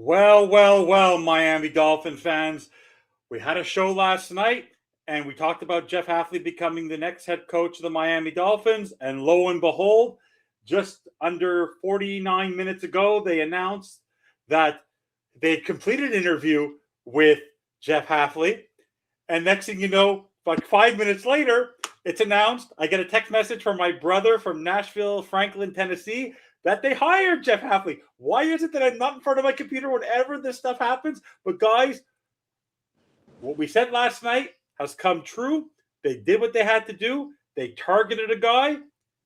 Well, Miami Dolphins fans. We had a show last night and we talked about Jeff Hafley becoming the next head coach of the Miami Dolphins. And lo and behold, just under 49 minutes ago, they announced that they had completed an interview with Jeff Hafley. And next thing you know, like 5 minutes later, it's announced. I get a text message from my brother from Nashville, Franklin, Tennessee, that they hired Jeff Hafley. Why is it that I'm not in front of my computer whenever this stuff happens? But guys, what we said last night has come true. They did what they had to do. They targeted a guy,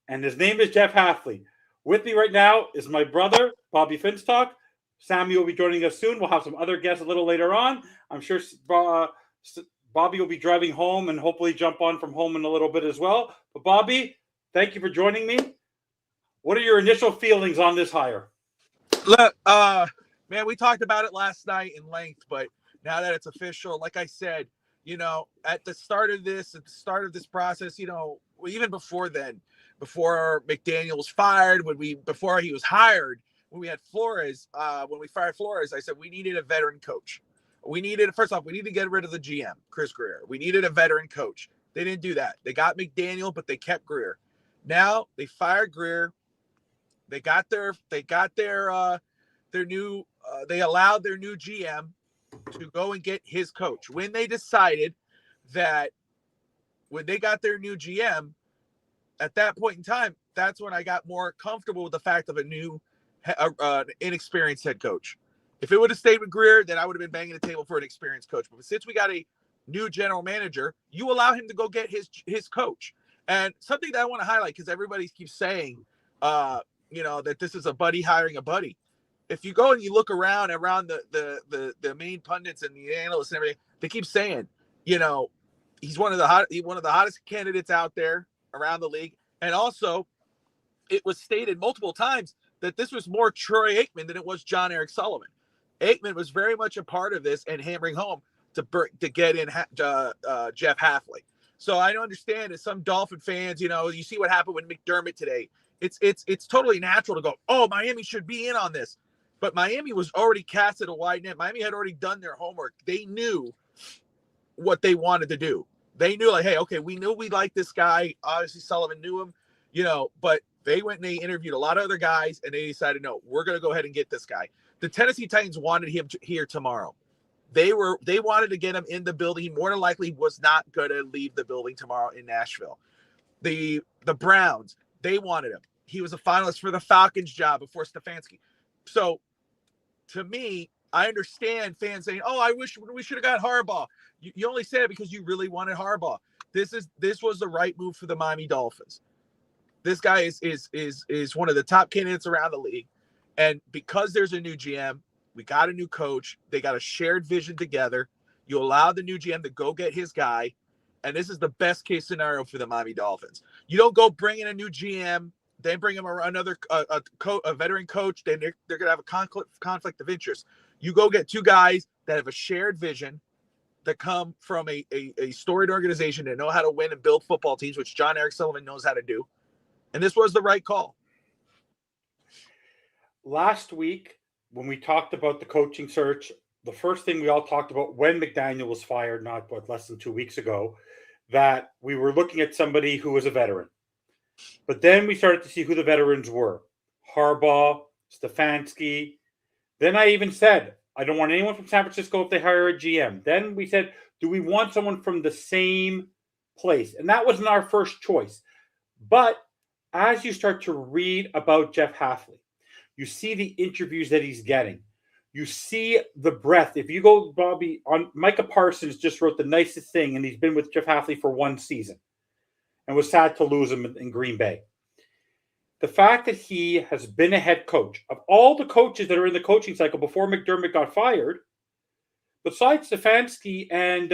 and his name is Jeff Hafley. With me right now is my brother, Bobby Finstock. Sammy will be joining us soon. We'll have some other guests a little later on. I'm sure Bobby will be driving home and hopefully jump on from home in a little bit as well. But Bobby, thank you for joining me. What are your initial feelings on this hire? Look, man, we talked about it last night in length, but now that it's official, like I said, at the start of this process, even before then, before McDaniel was fired, before he was hired, when we had Flores, when we fired Flores, I said we needed a veteran coach. First off, we need to get rid of the GM, Chris Grier. We needed a veteran coach. They didn't do that. They got McDaniel, but they kept Grier. Now they fired Grier. They allowed their new GM to go and get his coach. When they got their new GM, at that point in time, that's when I got more comfortable with the fact of a new, inexperienced head coach. If it would have stayed with Grier, then I would have been banging the table for an experienced coach. But since we got a new general manager, you allow him to go get his coach. And something that I want to highlight, because everybody keeps saying, that this is a buddy hiring a buddy. If you go and you look around the main pundits and the analysts and everything, they keep saying, he's one of the hottest candidates out there around the league. And also, it was stated multiple times that this was more Troy Aikman than it was John Eric Sullivan. Aikman was very much a part of this and hammering home to get in Jeff Hafley. So I don't understand, as some Dolphin fans, you see what happened with McDermott today. It's totally natural to go, oh, Miami should be in on this. But Miami was already casted a wide net. Miami had already done their homework. They knew what they wanted to do. They knew, like, hey, okay, we knew we liked this guy. Obviously, Sullivan knew him, but they went and they interviewed a lot of other guys, and they decided, no, we're going to go ahead and get this guy. The Tennessee Titans wanted him here tomorrow. They wanted to get him in the building. He more than likely was not going to leave the building tomorrow in Nashville. The Browns, they wanted him. He was a finalist for the Falcons job before Stefanski. So, to me, I understand fans saying, "Oh, I wish we should have got Harbaugh." You only said it because you really wanted Harbaugh. This was the right move for the Miami Dolphins. This guy is one of the top candidates around the league, and because there's a new GM, we got a new coach. They got a shared vision together. You allow the new GM to go get his guy, and this is the best case scenario for the Miami Dolphins. You don't go bring in a new GM. Then bring him another a veteran coach. Then they're going to have a conflict of interest. You go get two guys that have a shared vision, that come from a storied organization that know how to win and build football teams, which John Eric Sullivan knows how to do. And this was the right call. Last week, when we talked about the coaching search, the first thing we all talked about when McDaniel was fired, less than 2 weeks ago, that we were looking at somebody who was a veteran. But then we started to see who the veterans were. Harbaugh, Stefanski. Then I even said, I don't want anyone from San Francisco if they hire a GM. Then we said, do we want someone from the same place? And that wasn't our first choice. But as you start to read about Jeff Hafley, you see the interviews that he's getting. You see the breadth. If you go, Bobby, on Micah Parsons just wrote the nicest thing, and he's been with Jeff Hafley for one season and was sad to lose him in Green Bay. The fact that he has been a head coach, of all the coaches that are in the coaching cycle before McDermott got fired, besides Stefanski and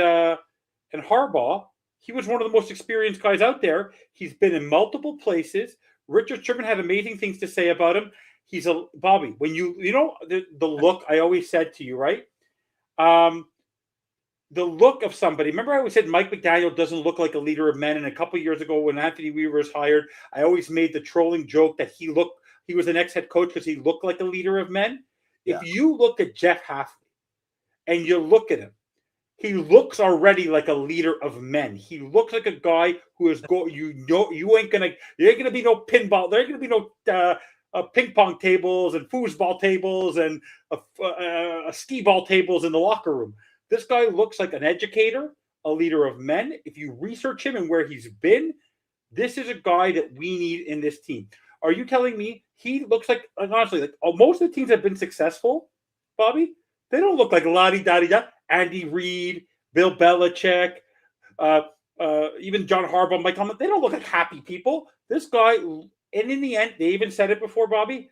Harbaugh, he was one of the most experienced guys out there. He's been in multiple places. Richard Sherman had amazing things to say about him. He's a Bobby. When the look I always said to you, right? The look of somebody. Remember, I always said Mike McDaniel doesn't look like a leader of men. And a couple of years ago, when Anthony Weaver was hired, I always made the trolling joke that he was the next head coach because he looked like a leader of men. If you look at Jeff Hafley and you look at him, he looks already like a leader of men. He looks like a guy who is you ain't gonna be no pinball. There ain't gonna be no ping pong tables and foosball tables and skee ball tables in the locker room. This guy looks like an educator, a leader of men. If you research him and where he's been, this is a guy that we need in this team. Are you telling me he looks like, honestly, like most of the teams that have been successful, Bobby, they don't look like la-di-da-di-da. Andy Reid, Bill Belichick, even John Harbaugh, Mike Tomlin, they don't look like happy people. This guy, and in the end, they even said it before, Bobby,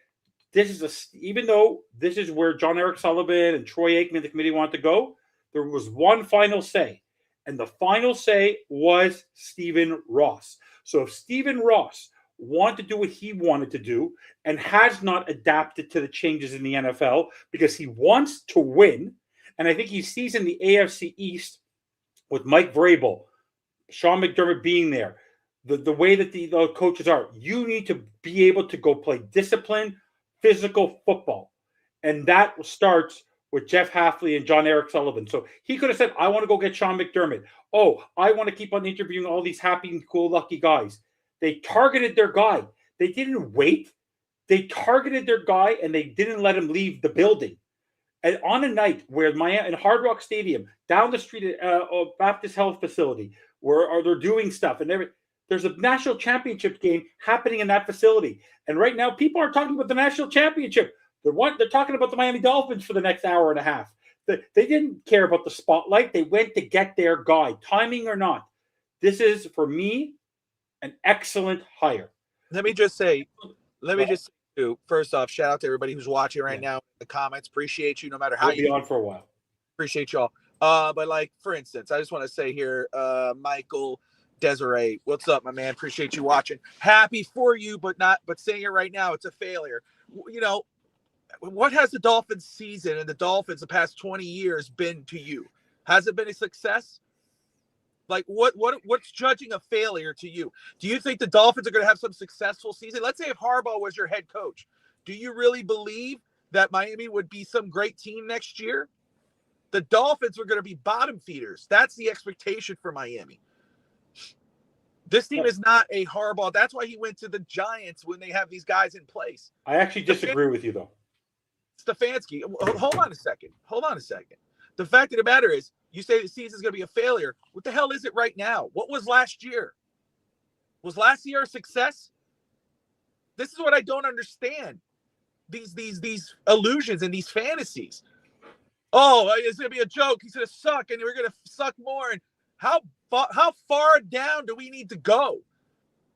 even though this is where John Eric Sullivan and Troy Aikman, the committee, wanted to go, there was one final say. And the final say was Stephen Ross. So if Stephen Ross wanted to do what he wanted to do and has not adapted to the changes in the NFL because he wants to win, and I think he sees in the AFC East with Mike Vrabel, Sean McDermott being there, the way that the coaches are, you need to be able to go play disciplined, physical football. And that starts with Jeff Hafley and John Eric Sullivan. So he could have said, I want to go get Sean McDermott. Oh, I want to keep on interviewing all these happy and cool, lucky guys. They targeted their guy. They didn't wait. They targeted their guy, and they didn't let him leave the building. And on a night where in Hard Rock Stadium, down the street at Baptist Health Facility, where they're doing stuff, and there's a national championship game happening in that facility. And right now, people are talking about the national championship. They're talking about the Miami Dolphins for the next hour and a half. They didn't care about the spotlight. They went to get their guy, timing or not. This is, for me, an excellent hire. Let me just say, first off, shout out to everybody who's watching right now in the comments. Appreciate you no matter how we'll be on for a while. Appreciate y'all. But like, for instance, I just want to say here, Michael Desiree, what's up, my man? Appreciate you watching. Happy for you, but saying it right now, it's a failure. You know, what has the Dolphins season and the Dolphins the past 20 years been to you? Has it been a success? Like what's judging a failure to you? Do you think the Dolphins are going to have some successful season? Let's say if Harbaugh was your head coach, do you really believe that Miami would be some great team next year? The Dolphins were going to be bottom feeders. That's the expectation for Miami. This team is not a Harbaugh. That's why he went to the Giants when they have these guys in place. I actually disagree with you, though. Stefanski, hold on a second. The fact of the matter is, you say the season's going to be a failure. What the hell is it right now? What was last year? Was last year a success? This is what I don't understand. These illusions and these fantasies. Oh, it's going to be a joke. He's going to suck, and we're going to suck more. And how far down do we need to go?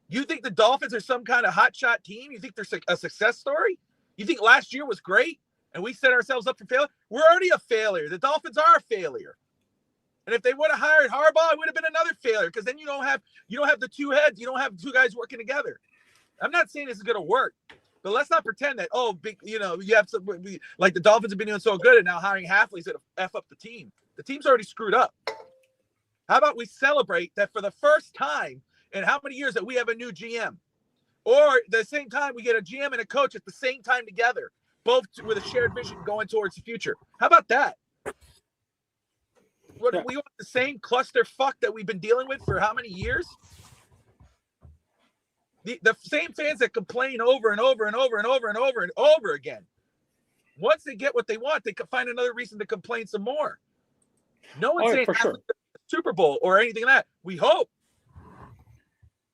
You think the Dolphins are some kind of hotshot team? You think they're a success story? You think last year was great, and we set ourselves up for failure? We're already a failure. The Dolphins are a failure. And if they would have hired Harbaugh, it would have been another failure because then you don't have the two heads. You don't have two guys working together. I'm not saying this is going to work, but let's not pretend that, you have some, like the Dolphins have been doing so good and now hiring Hafley's going to F up the team. The team's already screwed up. How about we celebrate that for the first time in how many years that we have a new GM? Or at the same time, we get a GM and a coach at the same time together, both with a shared vision going towards the future. How about that? We want the same clusterfuck that we've been dealing with for how many years? The same fans that complain over and over and over and over and over and over again. Once they get what they want, they can find another reason to complain some more. No one's saying for sure. Super Bowl or anything like that. We hope.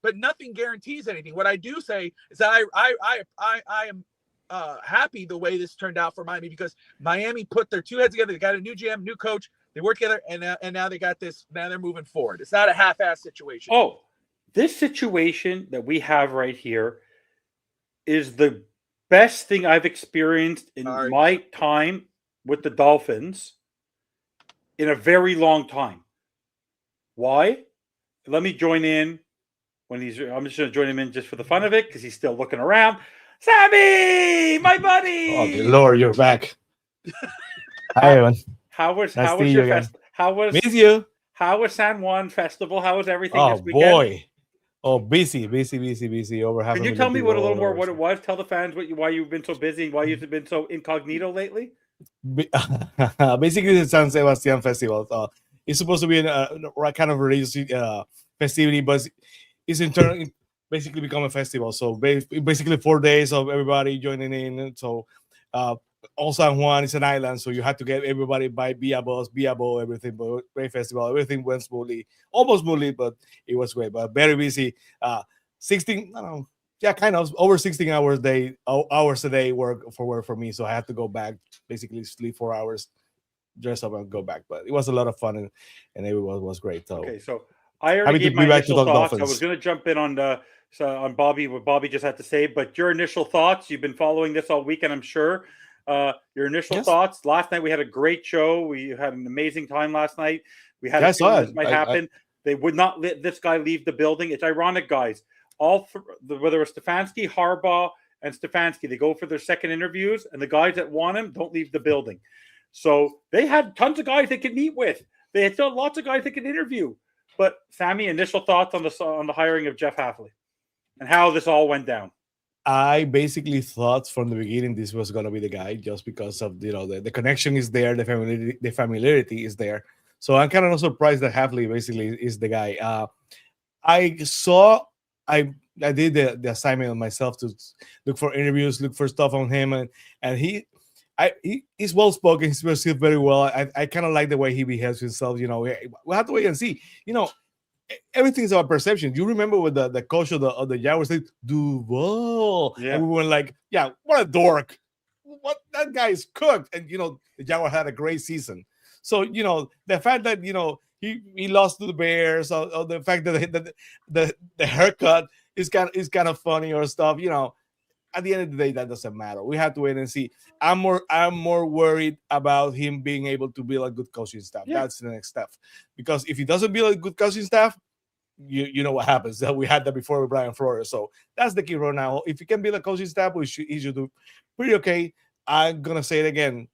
But nothing guarantees anything. What I do say is that I am happy the way this turned out for Miami because Miami put their two heads together. They got a new GM, new coach. They work together, and now they got this. Now they're moving forward. It's not a half-ass situation. Oh, this situation that we have right here is the best thing I've experienced in my time with the Dolphins in a very long time. Why? Let me join in when I'm just going to join him in just for the fun of it because he's still looking around. Sammy, my buddy. Oh, good Lord, you're back. Hi, everyone. How was your festival? Miss you. How was San Juan Festival? How was everything Oh, this weekend? boy. Oh, busy. Over half Can a you million tell me people what a all little more over. what it was? Tell the fans why you've been so busy, why you've been so incognito lately. Basically, the San Sebastian Festival. It's supposed to be a kind of religious festivity, but it's in turn basically become a festival. So basically 4 days of everybody joining in. So uh, all San Juan is an island, so you have to get everybody by via bus, via boat, everything. But great festival, everything went smoothly, almost smoothly, but it was great. But very busy. 16, I don't know, yeah, kind of over 16 hours a day work for me. So I had to go back, basically sleep 4 hours, dress up and go back. But it was a lot of fun and everyone was great. So Okay, so I already happy to gave my be back to initial talk thoughts. I was Dolphins. going to jump in on on Bobby, what Bobby just had to say, but your initial thoughts. You've been following this all weekend, I'm sure. Your initial Yes. thoughts. Last night we had a great show. We had an amazing time last night. We had Yeah, I a saw feeling it. this might happen. They would not let this guy leave the building. It's ironic, guys. Whether it's Stefanski, Harbaugh, and Stefanski, they go for their second interviews, and the guys that want him don't leave the building. So they had tons of guys they could meet with. They had still lots of guys they could interview. But Sammy, initial thoughts on the hiring of Jeff Hafley and how this all went down. I basically thought from the beginning this was gonna be the guy, just because of the connection is there, the familiarity is there. So I'm kind of not surprised that Hafley basically is the guy. I saw I did the assignment on myself to look for interviews, look for stuff on him, and he's well spoken. He speaks very well. I kind of like the way he behaves himself. We'll have to wait and see. Everything's about perception. You remember with the coach of the Jaguars said Duval, Yeah. and we were like, yeah, what a dork. What, that guy is cooked. And the Jaguars had a great season. So the fact that he lost to the Bears, or the fact that the haircut is kind of funny or stuff. At the end of the day, that doesn't matter. We have to wait and see. I'm more worried about him being able to build a good coaching staff. Yeah. That's the next step. Because if he doesn't build a good coaching staff, you know what happens. We had that before with Brian Flores. So that's the key right now. If he can build a coaching staff, he should do pretty okay. I'm gonna say it again.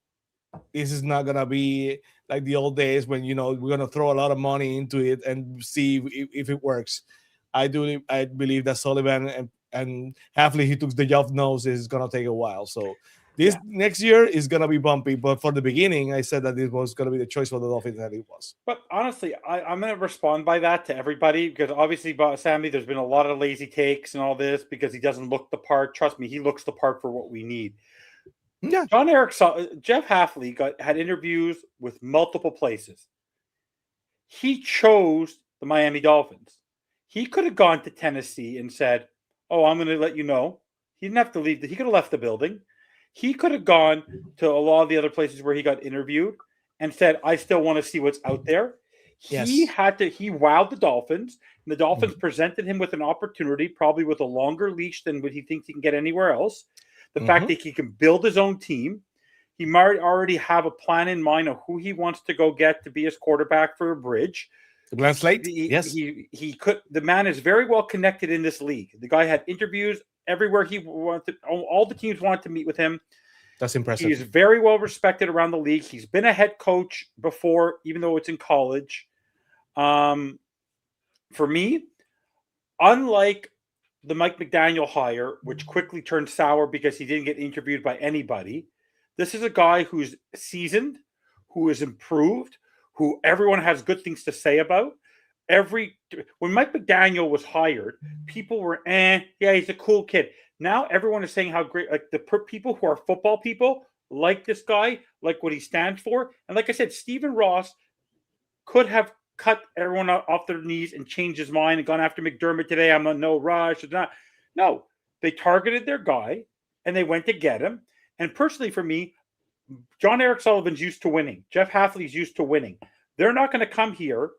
This is not gonna be like the old days when we're gonna throw a lot of money into it and see if it works. I believe that Sullivan and Hafley, he took the job knows it's gonna take a while. So this next year is gonna be bumpy. But for the beginning, I said that this was gonna be the choice for the Dolphins, and it was. But honestly, I'm going to respond by that to everybody, because obviously, Sammy, there's been a lot of lazy takes and all this because he doesn't look the part. Trust me, he looks the part for what we need. Yeah. Jeff Hafley had interviews with multiple places. He chose the Miami Dolphins. He could have gone to Tennessee and said, "Oh, I'm going to let you know." He didn't have to leave. He could have left the building. He could have gone to a lot of the other places where he got interviewed and said, "I still want to see what's out there." Yes. He wowed the Dolphins, and the Dolphins presented him with an opportunity, probably with a longer leash than what he thinks he can get anywhere else. The fact that he can build his own team. He might already have a plan in mind of who he wants to go get to be his quarterback for a bridge. Glenn Slate? Yes. He could. The man is very well connected in this league. The guy had interviews everywhere he wanted. All the teams wanted to meet with him. That's impressive. He is very well respected around the league. He's been a head coach before, even though it's in college. For me, unlike the Mike McDaniel hire, which quickly turned sour because he didn't get interviewed by anybody, this is a guy who's seasoned, who is improved, who everyone has good things to say about. When Mike McDaniel was hired, people were, yeah, he's a cool kid. Now everyone is saying how great, like the people who are football people like this guy, like what he stands for. And like I said, Stephen Ross could have cut everyone off their knees and changed his mind and gone after McDermott today. I'm on no rush. No, they targeted their guy and they went to get him. And personally, for me, John Eric Sullivan's used to winning. Jeff Hafley's used to winning. They're not going to come here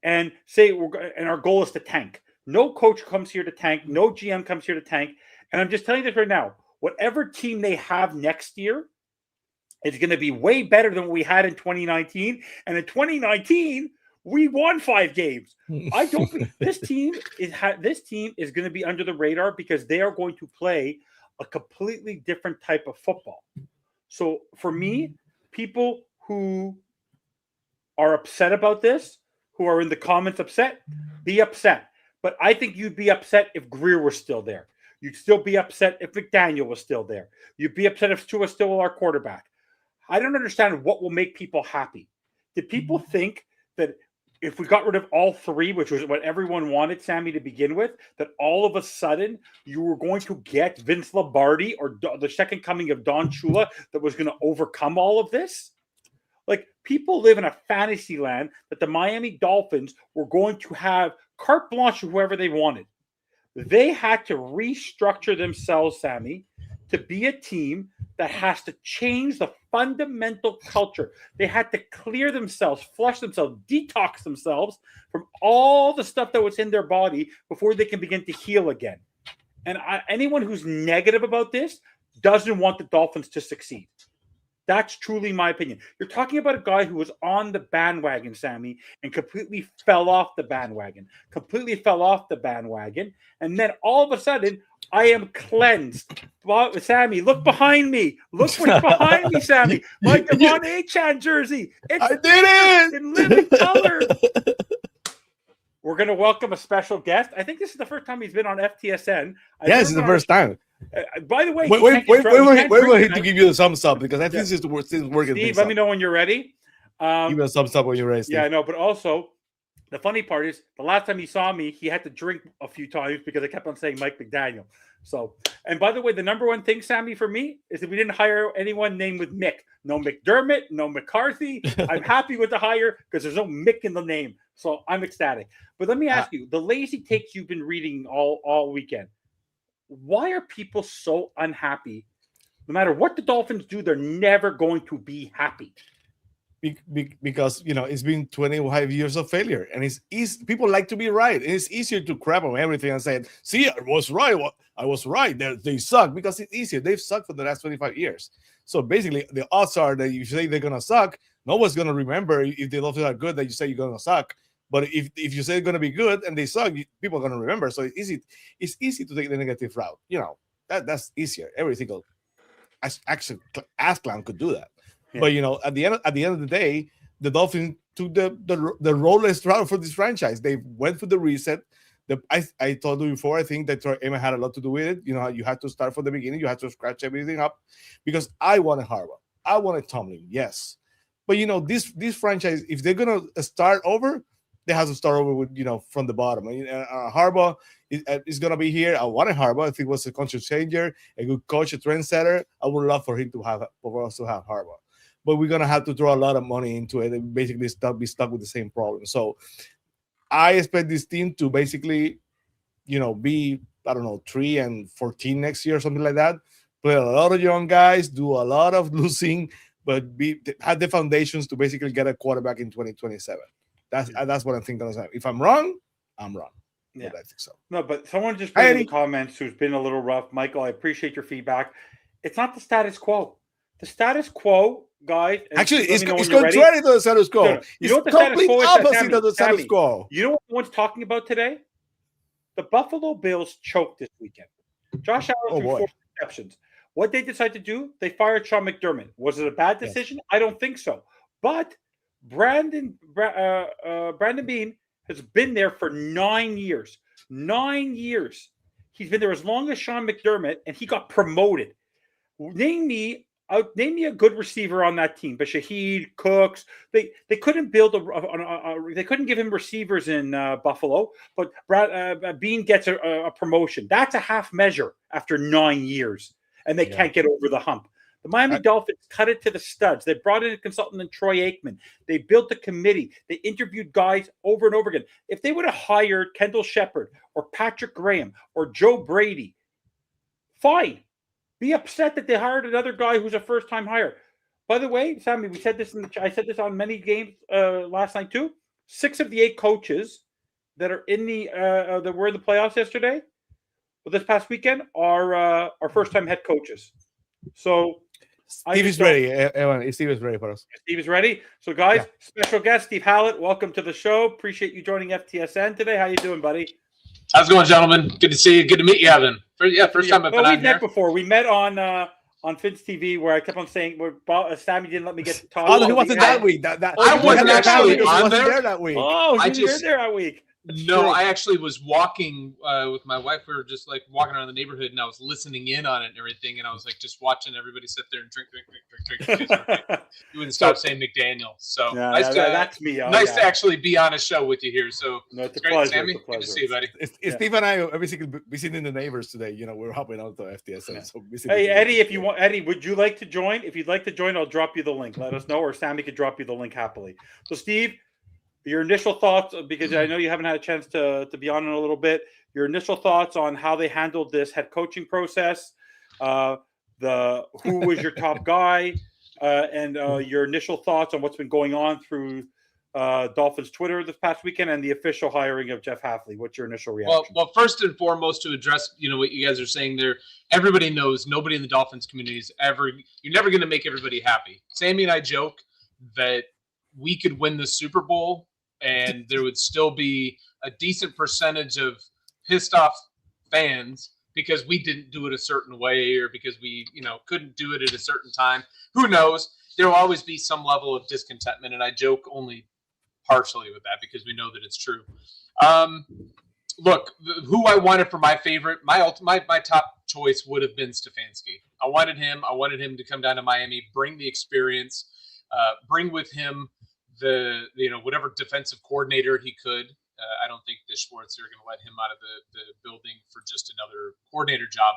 and say, and our goal is to tank. No coach comes here to tank. No GM comes here to tank. And I'm just telling you this right now. Whatever team they have next year is going to be way better than what we had in 2019. And in 2019, we won 5 games. I don't think this team is going to be under the radar because they are going to play a completely different type of football. So for me, people who are upset about this, who are in the comments upset, be upset. But I think you'd be upset if Greer was still there. You'd still be upset if McDaniel was still there. You'd be upset if Tua was still our quarterback. I don't understand what will make people happy. Did people think that if we got rid of all three, which was what everyone wanted, Sammy, to begin with, that all of a sudden you were going to get Vince Lombardi or the second coming of Don Shula that was going to overcome all of this? Like, people live in a fantasy land that the Miami Dolphins were going to have carte blanche to whoever they wanted. They had to restructure themselves, Sammy, to be a team that has to change the fundamental culture. They had to clear themselves, flush themselves, detox themselves from all the stuff that was in their body before they can begin to heal again. And anyone who's negative about this doesn't want the Dolphins to succeed. That's truly my opinion. You're talking about a guy who was on the bandwagon, Sammy, and completely fell off the bandwagon. And then all of a sudden, I am cleansed. Well, Sammy, look behind me. Look what's behind me, Sammy. My Devon Achane jersey. I did it in living color. We're going to welcome a special guest. I think this is the first time he's been on FTSN. Yes, it's the first time. By the way, wait to give you the thumbs up because I think this is working. Steve, let me know when you're ready. Give me a thumbs up when you're ready, Steve. Yeah, I know, but also the funny part is the last time he saw me, he had to drink a few times because I kept on saying Mike McDaniel. So, and by the way, the number one thing, Sammy, for me is that we didn't hire anyone named with Mick. No McDermott, no McCarthy. I'm happy with the hire because there's no Mick in the name. So I'm ecstatic. But let me ask you, the lazy takes you've been reading all weekend, why are people so unhappy? No matter what the Dolphins do, they're never going to be happy. Because it's been 25 years of failure, and it's easy. People like to be right, and it's easier to crap on everything and say, "See, I was right. I was right. They suck," because it's easier. They've sucked for the last 25 years. So basically, the odds are that if you say they're gonna suck, no one's gonna remember. If the Dolphins are good, that you say you're gonna suck. But if you say they're gonna be good and they suck, people are gonna remember. So it's easy to take the negative route. That's easier. Every single ass clown could do that. Yeah. But at the end of the day, the Dolphins took the roadless route for this franchise. They went through the reset. I told you before, I think that Emma had a lot to do with it. You had to start from the beginning. You had to scratch everything up because I wanted Harbaugh. I wanted Tomlin, yes. But this franchise, if they're gonna start over, they have to start over with from the bottom. Harbaugh is gonna be here. I wanted Harbaugh. I think it was a culture changer, a good coach, a trendsetter. I would love for us to have Harbaugh. But we're gonna have to throw a lot of money into it and basically be stuck with the same problem. So I expect this team to basically, be 3-14 next year or something like that. Play a lot of young guys, do a lot of losing, but have the foundations to basically get a quarterback in 2027. That's what I think gonna happen. If I'm wrong, I'm wrong. Yeah, but I think so. No, but someone just put in the comments who's been a little rough. Michael, I appreciate your feedback. It's not the status quo. The status quo, guys. Actually, it's contrary to the status quo. No. You know what the status quo is? Opposite of the status quo. You know what everyone's talking about today? The Buffalo Bills choked this weekend. Josh Allen threw 4 interceptions. What they decided to do? They fired Sean McDermott. Was it a bad decision? Yes. I don't think so. But Brandon Beane has been there for 9 years. 9 years. He's been there as long as Sean McDermott, and he got promoted. Name me a good receiver on that team. But Shaheed, Cooks, they couldn't build they couldn't give him receivers in Buffalo. But Beane gets a promotion. That's a half measure after 9 years, and they can't get over the hump. The Miami Dolphins cut it to the studs. They brought in a consultant in Troy Aikman. They built a committee. They interviewed guys over and over again. If they would have hired Kendall Shepard or Patrick Graham or Joe Brady, fine. Be upset that they hired another guy who's a first-time hire. By the way, Sammy, I said this on many games last night too. 6 of the 8 coaches that are in that were in the playoffs yesterday, this past weekend, are first-time head coaches. So Steve is ready. Evan, Steve is ready for us. Steve is ready. So, guys, special guest Steve Hallett, welcome to the show. Appreciate you joining FTSN today. How you doing, buddy? How's it going, gentlemen? Good to see you. Good to meet you, Evan. First time I've been on here. We met before. We met on Fitz TV where I kept on saying Sammy didn't let me get to talk. Oh, he wasn't that week. I wasn't actually on there that week. Oh, he was there that week. No, true. I actually was walking with my wife. We were just like walking around the neighborhood, and I was listening in on it and everything. And I was like just watching everybody sit there and drink. You wouldn't stop saying McDaniel. So Yeah, nice to that's me. nice to actually be on a show with you here. So No, it's a great, pleasure. Sammy. It's a Good to pleasure. see you, buddy. It's Steve and I are basically visiting the neighbors today. You know, we're helping out the FTSN. Yeah. So visiting Hey the Eddie, neighbors. if you want, Eddie, would you like to join? If you'd like to join, I'll drop you the link. Let us know, or Sammy could drop you the link happily. So, Steve, your initial thoughts, because I know you haven't had a chance to be on in a little bit. Your initial thoughts on how they handled this head coaching process, who was your top guy, and your initial thoughts on what's been going on through Dolphins Twitter this past weekend and the official hiring of Jeff Hafley. What's your initial reaction? Well, first and foremost, to address what you guys are saying there, everybody knows nobody in the Dolphins community is you're never going to make everybody happy. Sammy and I joke that we could win the Super Bowl and there would still be a decent percentage of pissed off fans because we didn't do it a certain way or because we couldn't do it at a certain time. Who knows? There will always be some level of discontentment, and I joke only partially with that because we know that it's true. Look, who I wanted for my favorite, my top choice would have been Stefanski. I wanted him to come down to Miami, bring the experience, bring with him the whatever defensive coordinator he could. I don't think the Schwartz are going to let him out of the building for just another coordinator job.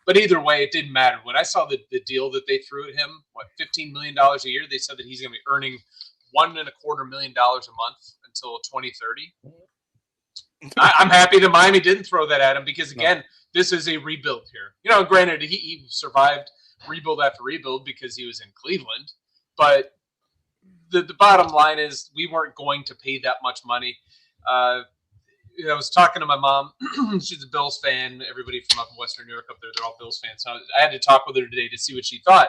But either way, it didn't matter. When I saw the deal that they threw at him, $15 million a year, they said that he's going to be earning $1.25 million a month until 2030. I'm happy that Miami didn't throw that at him because, again, this is a rebuild here. Granted, he survived rebuild after rebuild because he was in Cleveland. But the bottom line is we weren't going to pay that much money. I was talking to my mom. She's a Bills fan. Everybody from up in Western New York up there, they're all Bills fans. So I had to talk with her today to see what she thought.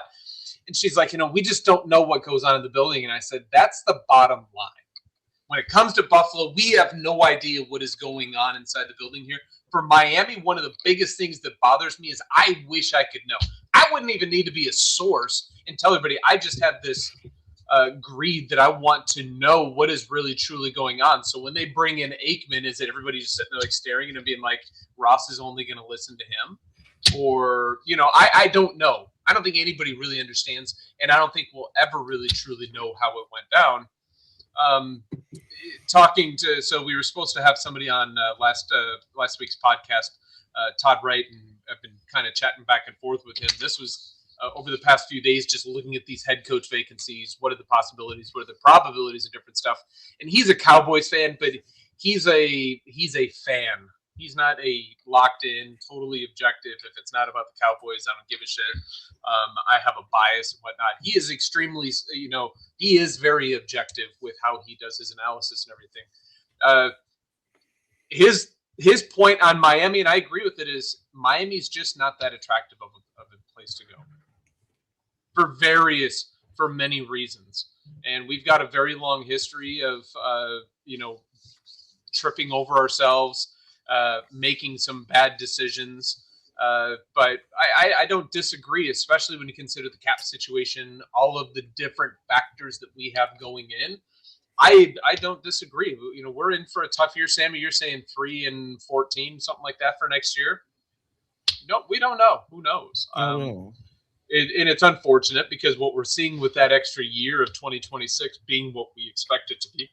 And she's like, we just don't know what goes on in the building. And I said, that's the bottom line. When it comes to Buffalo, we have no idea what is going on inside the building here. For Miami, one of the biggest things that bothers me is I wish I could know. I wouldn't even need to be a source and tell everybody. I just have this greed that I want to know what is really truly going on. So when they bring in Aikman, is it everybody just sitting there like staring at him being like, Ross is only going to listen to him? Or, I don't know. I don't think anybody really understands, and I don't think we'll ever really truly know how it went down. So we were supposed to have somebody on last week's podcast, Todd Wright, and I've been kind of chatting back and forth with him. This was over the past few days, just looking at these head coach vacancies. What are the possibilities? What are the probabilities of different stuff? And he's a Cowboys fan, but he's a fan. He's not a locked in, totally objective. If it's not about the Cowboys, I don't give a shit. I have a bias and whatnot. He is extremely, he is very objective with how he does his analysis and everything. His point on Miami, and I agree with it, is Miami's just not that attractive of a place to go for many reasons. And we've got a very long history of, tripping over ourselves, making some bad decisions. But I don't disagree, especially when you consider the cap situation, all of the different factors that we have going in. I don't disagree. We're in for a tough year. Sammy, you're saying 3-14, something like that for next year. No, we don't know. Who knows? And it's unfortunate because what we're seeing with that extra year of 2026 being what we expect it to be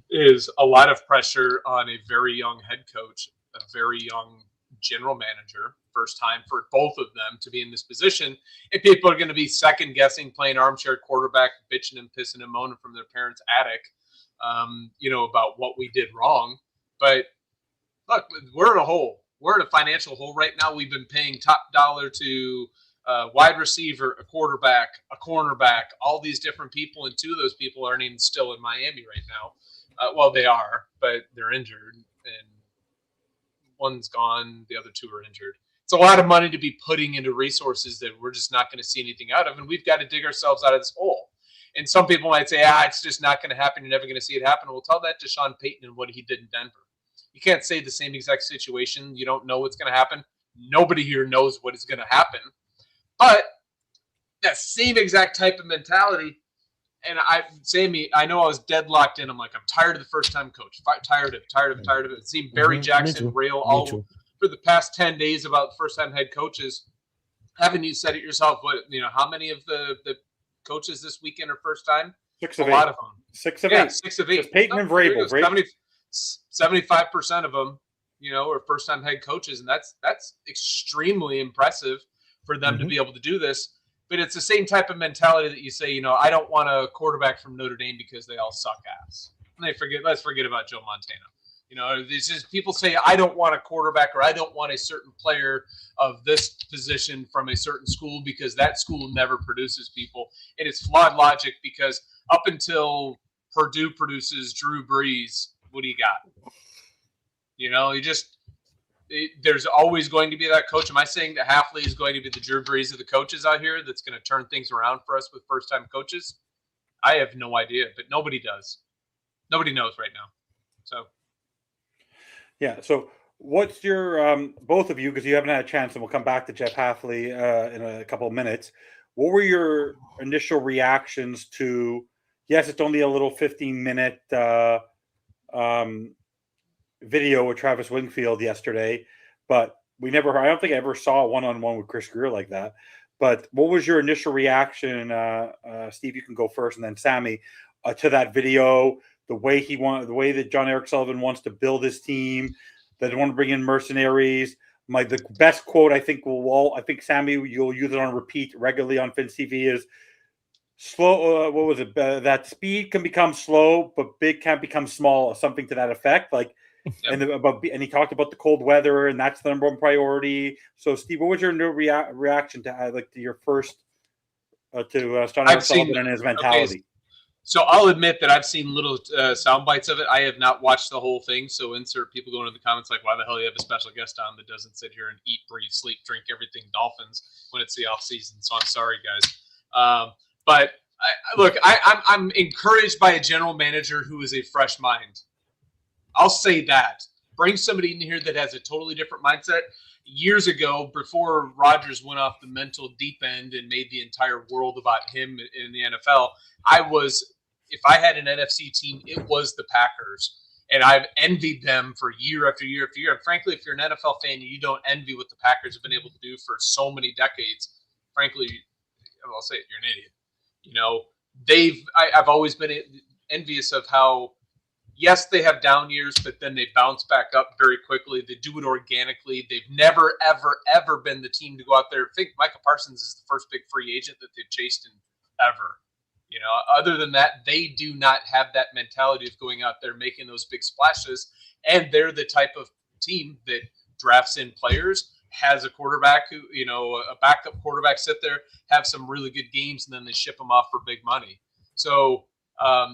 is a lot of pressure on a very young head coach, a very young general manager, first time for both of them to be in this position. And people are going to be second guessing, playing armchair quarterback, bitching and pissing and moaning from their parents' attic, about what we did wrong. But look, we're in a hole. We're in a financial hole right now. We've been paying top dollar to wide receiver, a quarterback, a cornerback, all these different people, and two of those people aren't even still in Miami right now. Well, they are, but they're injured, and one's gone. The other two are injured. It's a lot of money to be putting into resources that we're just not going to see anything out of, and we've got to dig ourselves out of this hole. And some people might say, it's just not going to happen. You're never going to see it happen. We'll tell that to Sean Payton and what he did in Denver. You can't say the same exact situation. You don't know what's going to happen. Nobody here knows what is going to happen. But that same exact type of mentality Sammy, I know I was deadlocked in. I'm like, I'm tired of the first-time coach. Tired of it. It seemed Barry Jackson rail all for the past 10 days about first-time head coaches. Haven't you said it yourself? How many of the coaches this weekend are first-time? 6 of 8. A lot of them. 6 of 8. 6 of 8. Just Peyton and Vrabel. 75% of them, are first-time head coaches, and that's extremely impressive for them to be able to do this. But it's the same type of mentality that you say, I don't want a quarterback from Notre Dame because they all suck ass. And let's forget about Joe Montana. This is people say, I don't want a quarterback or I don't want a certain player of this position from a certain school because that school never produces people. And it's flawed logic because up until Purdue produces Drew Brees, what do you got? There's always going to be that coach. Am I saying that Hafley is going to be the Drew Brees of the coaches out here that's going to turn things around for us with first-time coaches? I have no idea, but nobody does. Nobody knows right now. So, yeah. So, what's your both of you, because you haven't had a chance, and we'll come back to Jeff Hafley in a couple of minutes. What were your initial reactions to? Yes, it's only a little 15-minute video with Travis Wingfield yesterday, but I don't think I ever saw a one-on-one with Chris Greer like that. But what was your initial reaction, Steve? You can go first, and then Sammy, to that video. The way that John Eric Sullivan wants to build his team, that they want to bring in mercenaries. The best quote I think I think Sammy, you'll use it on repeat regularly on Fins TV is slow. What was it? That speed can become slow, but big can't become small, or something to that effect. And he talked about the cold weather, and that's the number one priority. So, Steve, what was your new reaction to to your first to John Eric Sullivan and his mentality? Okay. So I'll admit that I've seen little sound bites of it. I have not watched the whole thing. So insert people going in the comments like, why the hell you have a special guest on that doesn't sit here and eat, breathe, sleep, drink everything Dolphins when it's the off season. So I'm sorry, guys. But I'm encouraged by a general manager who is a fresh mind. I'll say that. Bring somebody in here that has a totally different mindset. Years ago, before Rodgers went off the mental deep end and made the entire world about him in the NFL, if I had an NFC team, it was the Packers. And I've envied them for year after year after year. And frankly, if you're an NFL fan and you don't envy what the Packers have been able to do for so many decades, frankly, I'll say it, you're an idiot. I've always been envious of how, yes, they have down years, but then they bounce back up very quickly. They do it organically. They've never, ever, ever been the team to go out there. I think Micah Parsons is the first big free agent that they've chased in ever. Other than that, they do not have that mentality of going out there making those big splashes. And they're the type of team that drafts in players, has a quarterback who, a backup quarterback sit there, have some really good games, and then they ship them off for big money. So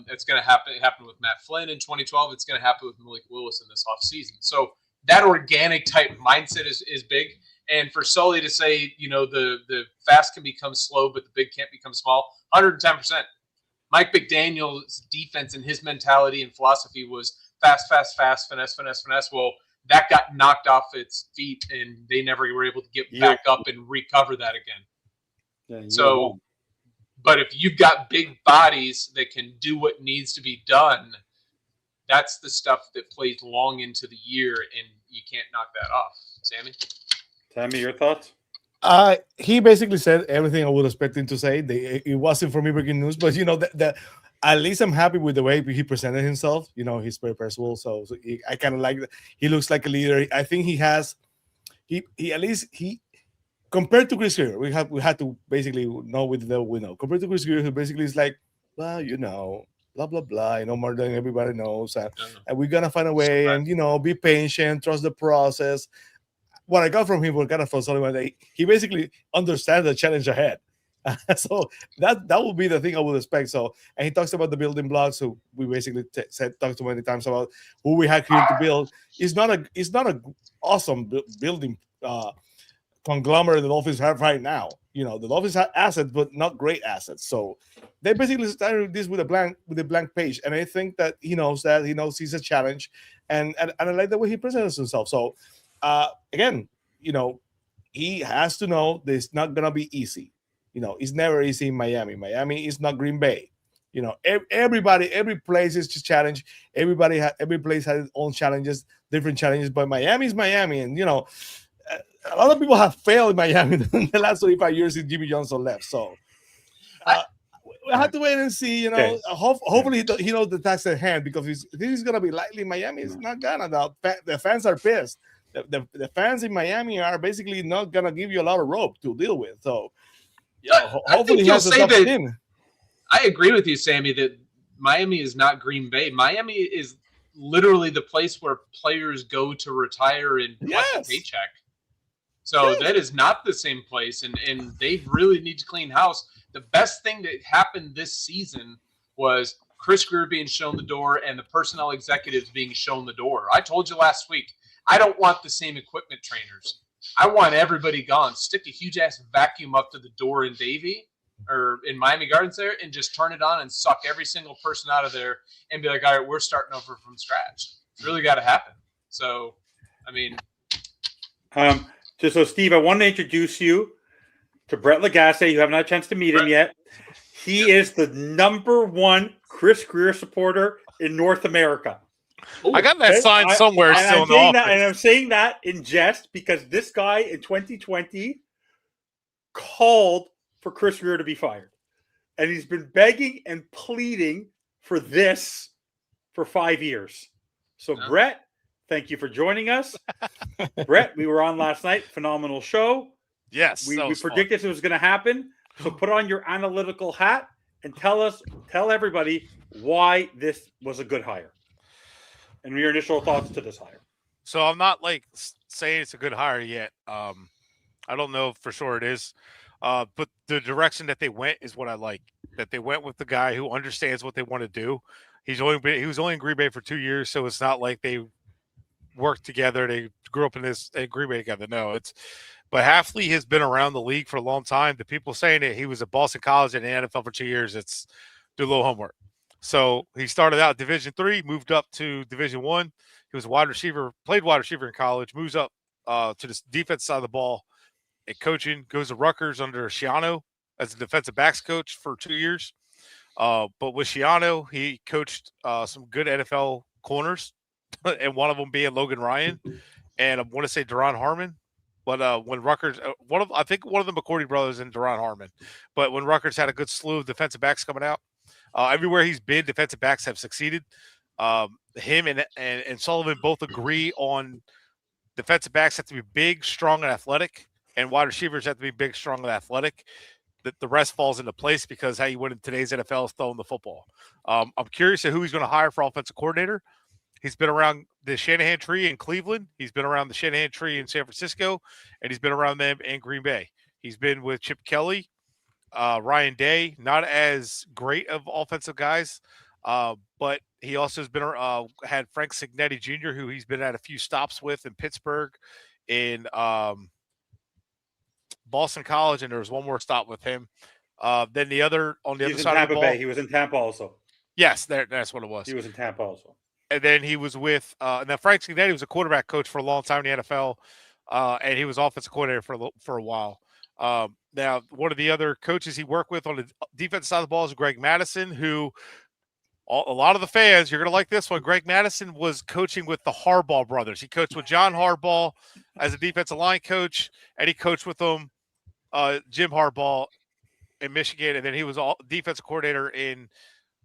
it's going to happen. It happened with Matt Flynn in 2012. It's going to happen with Malik Willis in this offseason. So that organic type mindset is big. And for Sully to say, the fast can become slow, but the big can't become small, 110%. Mike McDaniel's defense and his mentality and philosophy was fast, fast, fast, finesse, finesse, finesse. Well, that got knocked off its feet, and they never were able to get back up and recover that again. But if you've got big bodies that can do what needs to be done, that's the stuff that plays long into the year, and you can't knock that off. Sammy, your thoughts? He basically said everything I would expect him to say. It wasn't for me breaking news, but at least I'm happy with the way he presented himself. He's very personable, so I kind of like that. He looks like a leader. I think he at least compared to Chris Greer, we had to basically know with the we know. Compared to Chris Greer, who basically is like, well, blah blah blah, more than everybody knows, and we're gonna find a way, and be patient, trust the process. What I got from him, from Sullivan, he basically understands the challenge ahead. So that would be the thing I would expect. So, and he talks about the building blocks. So we basically talked too many times about who we have here to build. It's not a awesome building conglomerate the Dolphins have right now. The Dolphins have assets, but not great assets. So they basically started this with a blank page. And I think that he knows he's a challenge, and I like the way he presents himself. So again, he has to know that it's not gonna be easy. It's never easy in Miami. Miami is not Green Bay. You know, every place is just challenge. Every place has its own challenges, different challenges. But Miami is Miami, and you know, a lot of people have failed in Miami in the last 25 years since Jimmy Johnson left. So we have to wait and see. You know, Okay. hopefully he knows the task at hand, because if he's gonna be lightly in Miami, it's not gonna. The fans are pissed. The fans in Miami are basically not gonna give you a lot of rope to deal with. So hopefully he has a tough skin. I agree with you, Sammy, that Miami is not Green Bay. Miami is literally the place where players go to retire and collect a paycheck. So that is not the same place, and they really need to clean house. The best thing that happened this season was Chris Greer being shown the door and the personnel executives being shown the door. I told you last week, I don't want the same equipment trainers. I want everybody gone. Stick a huge-ass vacuum up to the door in Davie or in Miami Gardens there and just turn it on and suck every single person out of there and be like, all right, we're starting over from scratch. It's really got to happen. So, I mean. So Steve, I want to introduce you to Brett Lagasse. You haven't had a chance to meet him yet. He is the #1 Chris Greer supporter in North America. Ooh, I got that sign somewhere still in the office. And I'm saying that in jest because this guy in 2020 called for Chris Greer to be fired. And he's been begging and pleading for this for 5 years. So, Brett, thank you for joining us. Brett, we were on last night. Phenomenal show. Yes. We predicted it was going to happen. So put on your analytical hat and tell everybody why this was a good hire and your initial thoughts to this hire. So I'm not saying it's a good hire yet. I don't know for sure it is. But the direction that they went is what I like. That they went with the guy who understands what they want to do. He was only in Green Bay for 2 years, so it's not like they worked together. They grew up in Green Bay together. No, but Hafley has been around the league for a long time. The people saying that he was at Boston College and the NFL for 2 years, it's do a little homework. So he started out Division III, moved up to Division I. He was a wide receiver, played wide receiver in college, moves up to the defense side of the ball and coaching, goes to Rutgers under Schiano as a defensive backs coach for 2 years. But with Schiano, he coached some good NFL corners, and one of them being Logan Ryan, and I want to say Duron Harmon. But when Rutgers, I think one of the McCourty brothers and Duron Harmon. But when Rutgers had a good slew of defensive backs coming out, everywhere he's been, defensive backs have succeeded. Him and Sullivan both agree on defensive backs have to be big, strong, and athletic, and wide receivers have to be big, strong, and athletic. The rest falls into place because how you win in today's NFL is throwing the football. I'm curious to who he's going to hire for offensive coordinator. He's been around the Shanahan tree in Cleveland. He's been around the Shanahan tree in San Francisco, and he's been around them in Green Bay. He's been with Chip Kelly, Ryan Day, not as great of offensive guys, but he also has been had Frank Cignetti Jr., who he's been at a few stops with in Pittsburgh, in Boston College, and there was one more stop with him. Then the other on the other side of the ball, he was in Tampa also. Yes, that's what it was. He was in Tampa also. And then he was with and then Frank Cignetti was a quarterback coach for a long time in the NFL, and he was offensive coordinator for a while. Now, one of the other coaches he worked with on the defense side of the ball is Greg Madison, who a lot of the fans, you're going to like this one. Greg Madison was coaching with the Harbaugh brothers. He coached with John Harbaugh as a defensive line coach, and he coached with them, Jim Harbaugh in Michigan, and then he was defensive coordinator in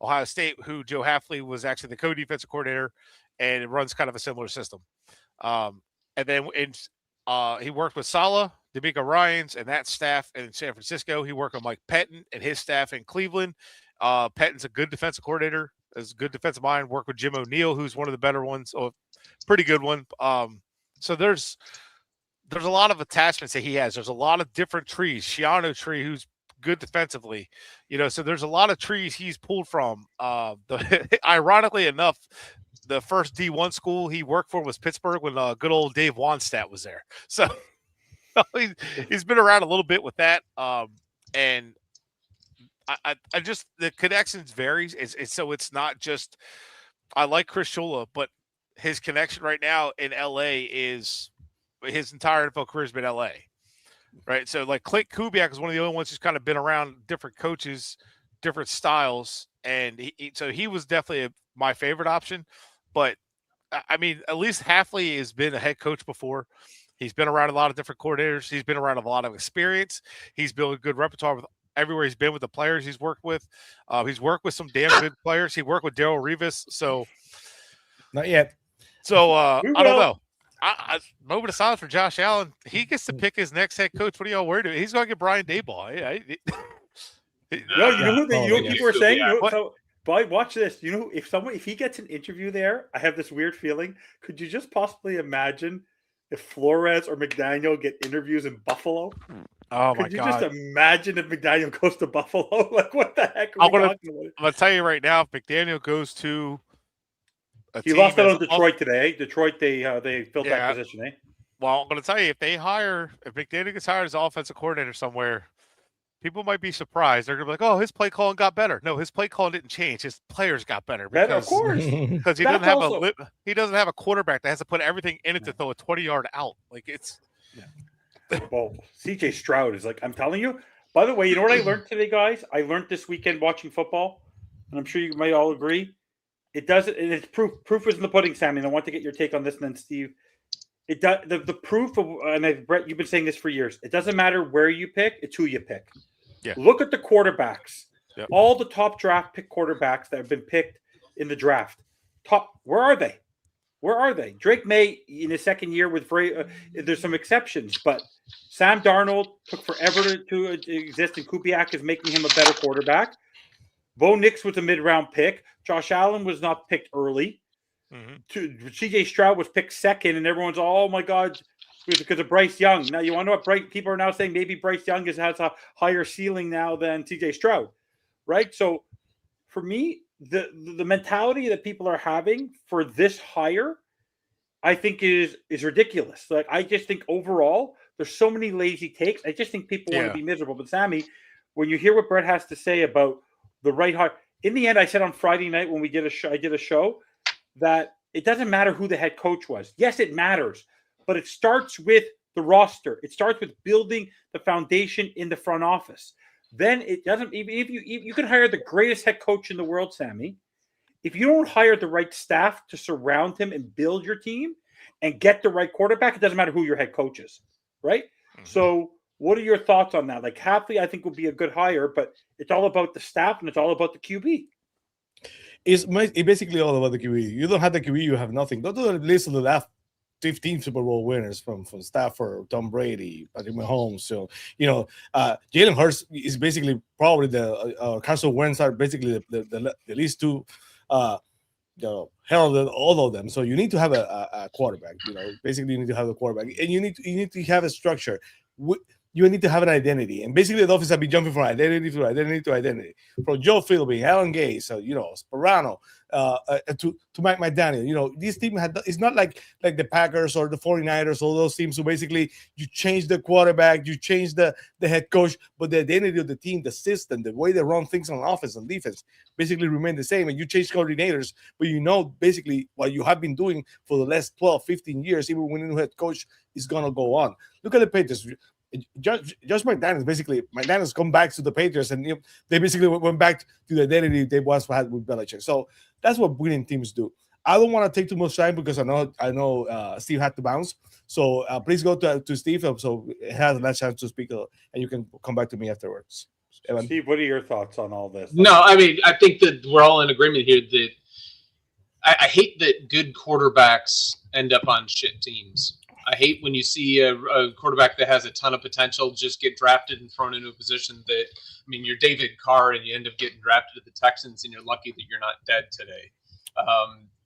Ohio State, who Joe Hafley was actually the co-defensive coordinator, and it runs kind of a similar system. And then he worked with Saleh, D'Amico Ryans, and that staff in San Francisco. He worked with Mike Pettin and his staff in Cleveland. Pettin's a good defensive coordinator, is a good defensive mind. Worked with Jim O'Neill, who's one of the better ones, or pretty good one. So there's a lot of attachments that he has. There's a lot of different trees. Schiano tree, who's good defensively, so there's a lot of trees he's pulled from. Ironically enough, the first D1 school he worked for was Pittsburgh when good old Dave Wannstedt was there. So he's been around a little bit with that. And I just, the connections varies. So it's not just, I like Chris Shula, but his connection right now in LA is his entire NFL career has been LA. Right. So like Clint Kubiak is one of the only ones who's kind of been around different coaches different styles, and so he was definitely my favorite option. But I mean, at least Hafley has been a head coach before. He's been around a lot of different coordinators. He's been around a lot of experience. He's built a good repertoire with everywhere he's been with the players he's worked with. He's worked with some damn good players. He worked with Darrell Revis. So Not yet. So I We don't will. know. I moment of silence for Josh Allen. He gets to pick his next head coach. What are y'all worried about? He's going to get Brian Daboll. No, you know who Oh, you know what yeah. people are saying? Yeah. You know, so, but watch this. You know, if he gets an interview there, I have this weird feeling. Could you just possibly imagine if Flores or McDaniel get interviews in Buffalo? Oh my Could you god! just imagine if McDaniel goes to Buffalo? Like, what the heck are I'm we gonna- talking about? I'm going to tell you right now. If McDaniel goes to a He team lost out as on Detroit today. Detroit, they filled Yeah. that position, eh? Well, I'm going to tell you, if McDaniel gets hired as offensive coordinator somewhere, people might be surprised. They're going to be like, "Oh, his play calling got better." No, his play calling didn't change. His players got better Better, of course. because he That's doesn't have also- he doesn't have a quarterback that has to put everything in it to throw a 20-yard out. Like it's Well, CJ Stroud is like, I'm telling you. By the way, you know what I learned today, guys? I learned this weekend watching football, and I'm sure you might all agree. It doesn't, and it's proof. Proof is in the pudding, Sammy. And I want to get your take on this, and then Steve. It does the proof of, and Brett, you've been saying this for years. It doesn't matter where you pick; it's who you pick. Yeah. Look at the quarterbacks. Yep. All the top draft pick quarterbacks that have been picked in the draft. Where are they? Where are they? Drake May in his second year with there's some exceptions, but Sam Darnold took forever to exist, and Kubiak is making him a better quarterback. Bo Nix was a mid-round pick. Josh Allen was not picked early. CJ Stroud was picked second, and everyone's, oh my God, because of Bryce Young. Now, you want to know what people are now saying? Maybe Bryce Young has a higher ceiling now than CJ Stroud, right? So for me, the mentality that people are having for this hire, I think is ridiculous. Like, I just think overall, there's so many lazy takes. I just think people want to be miserable. But Sammy, when you hear what Brett has to say about the right hire, in the end, I said on Friday night when we did I did a show that it doesn't matter who the head coach was. Yes, it matters, but it starts with the roster. It starts with building the foundation in the front office. Then it doesn't. Even if you can hire the greatest head coach in the world, Sammy, if you don't hire the right staff to surround him and build your team and get the right quarterback, it doesn't matter who your head coach is, right? Mm-hmm. So what are your thoughts on that? Like, Hafley, I think, would be a good hire, but it's all about the staff and it's all about the QB. It's basically all about the QB. You don't have the QB, you have nothing. Go to the list of the last 15 Super Bowl winners from Stafford, Tom Brady, Patrick Mahomes. So, Jalen Hurts is basically probably the Carson Wentz are basically the least two hell of all of them. So you need to have a quarterback. Basically you need to have a quarterback, and you need to have a structure. You need to have an identity, and basically the Dolphins have been jumping from identity to identity to identity. From Joe Philbin, Alan Gase, Sperano, to Mike McDaniel. This team it's not like the Packers or the 49ers, all those teams. So basically, you change the quarterback, you change the head coach, but the identity of the team, the system, the way they run things on offense and defense, basically remain the same. And you change coordinators, but basically what you have been doing for the last 12, 15 years, even when a new head coach is gonna go on. Look at the Patriots. Josh McDaniels come back to the Patriots, and they basically went back to the identity they once had with Belichick. So that's what winning teams do. I don't want to take too much time because I know Steve had to bounce. So please go to Steve so he has a last chance to speak, and you can come back to me afterwards. Evan? Steve, what are your thoughts on all this? No, I mean, I think that we're all in agreement here that I hate that good quarterbacks end up on shit teams. I hate when you see a quarterback that has a ton of potential just get drafted and thrown into a position that, you're David Carr and you end up getting drafted to the Texans and you're lucky that you're not dead today.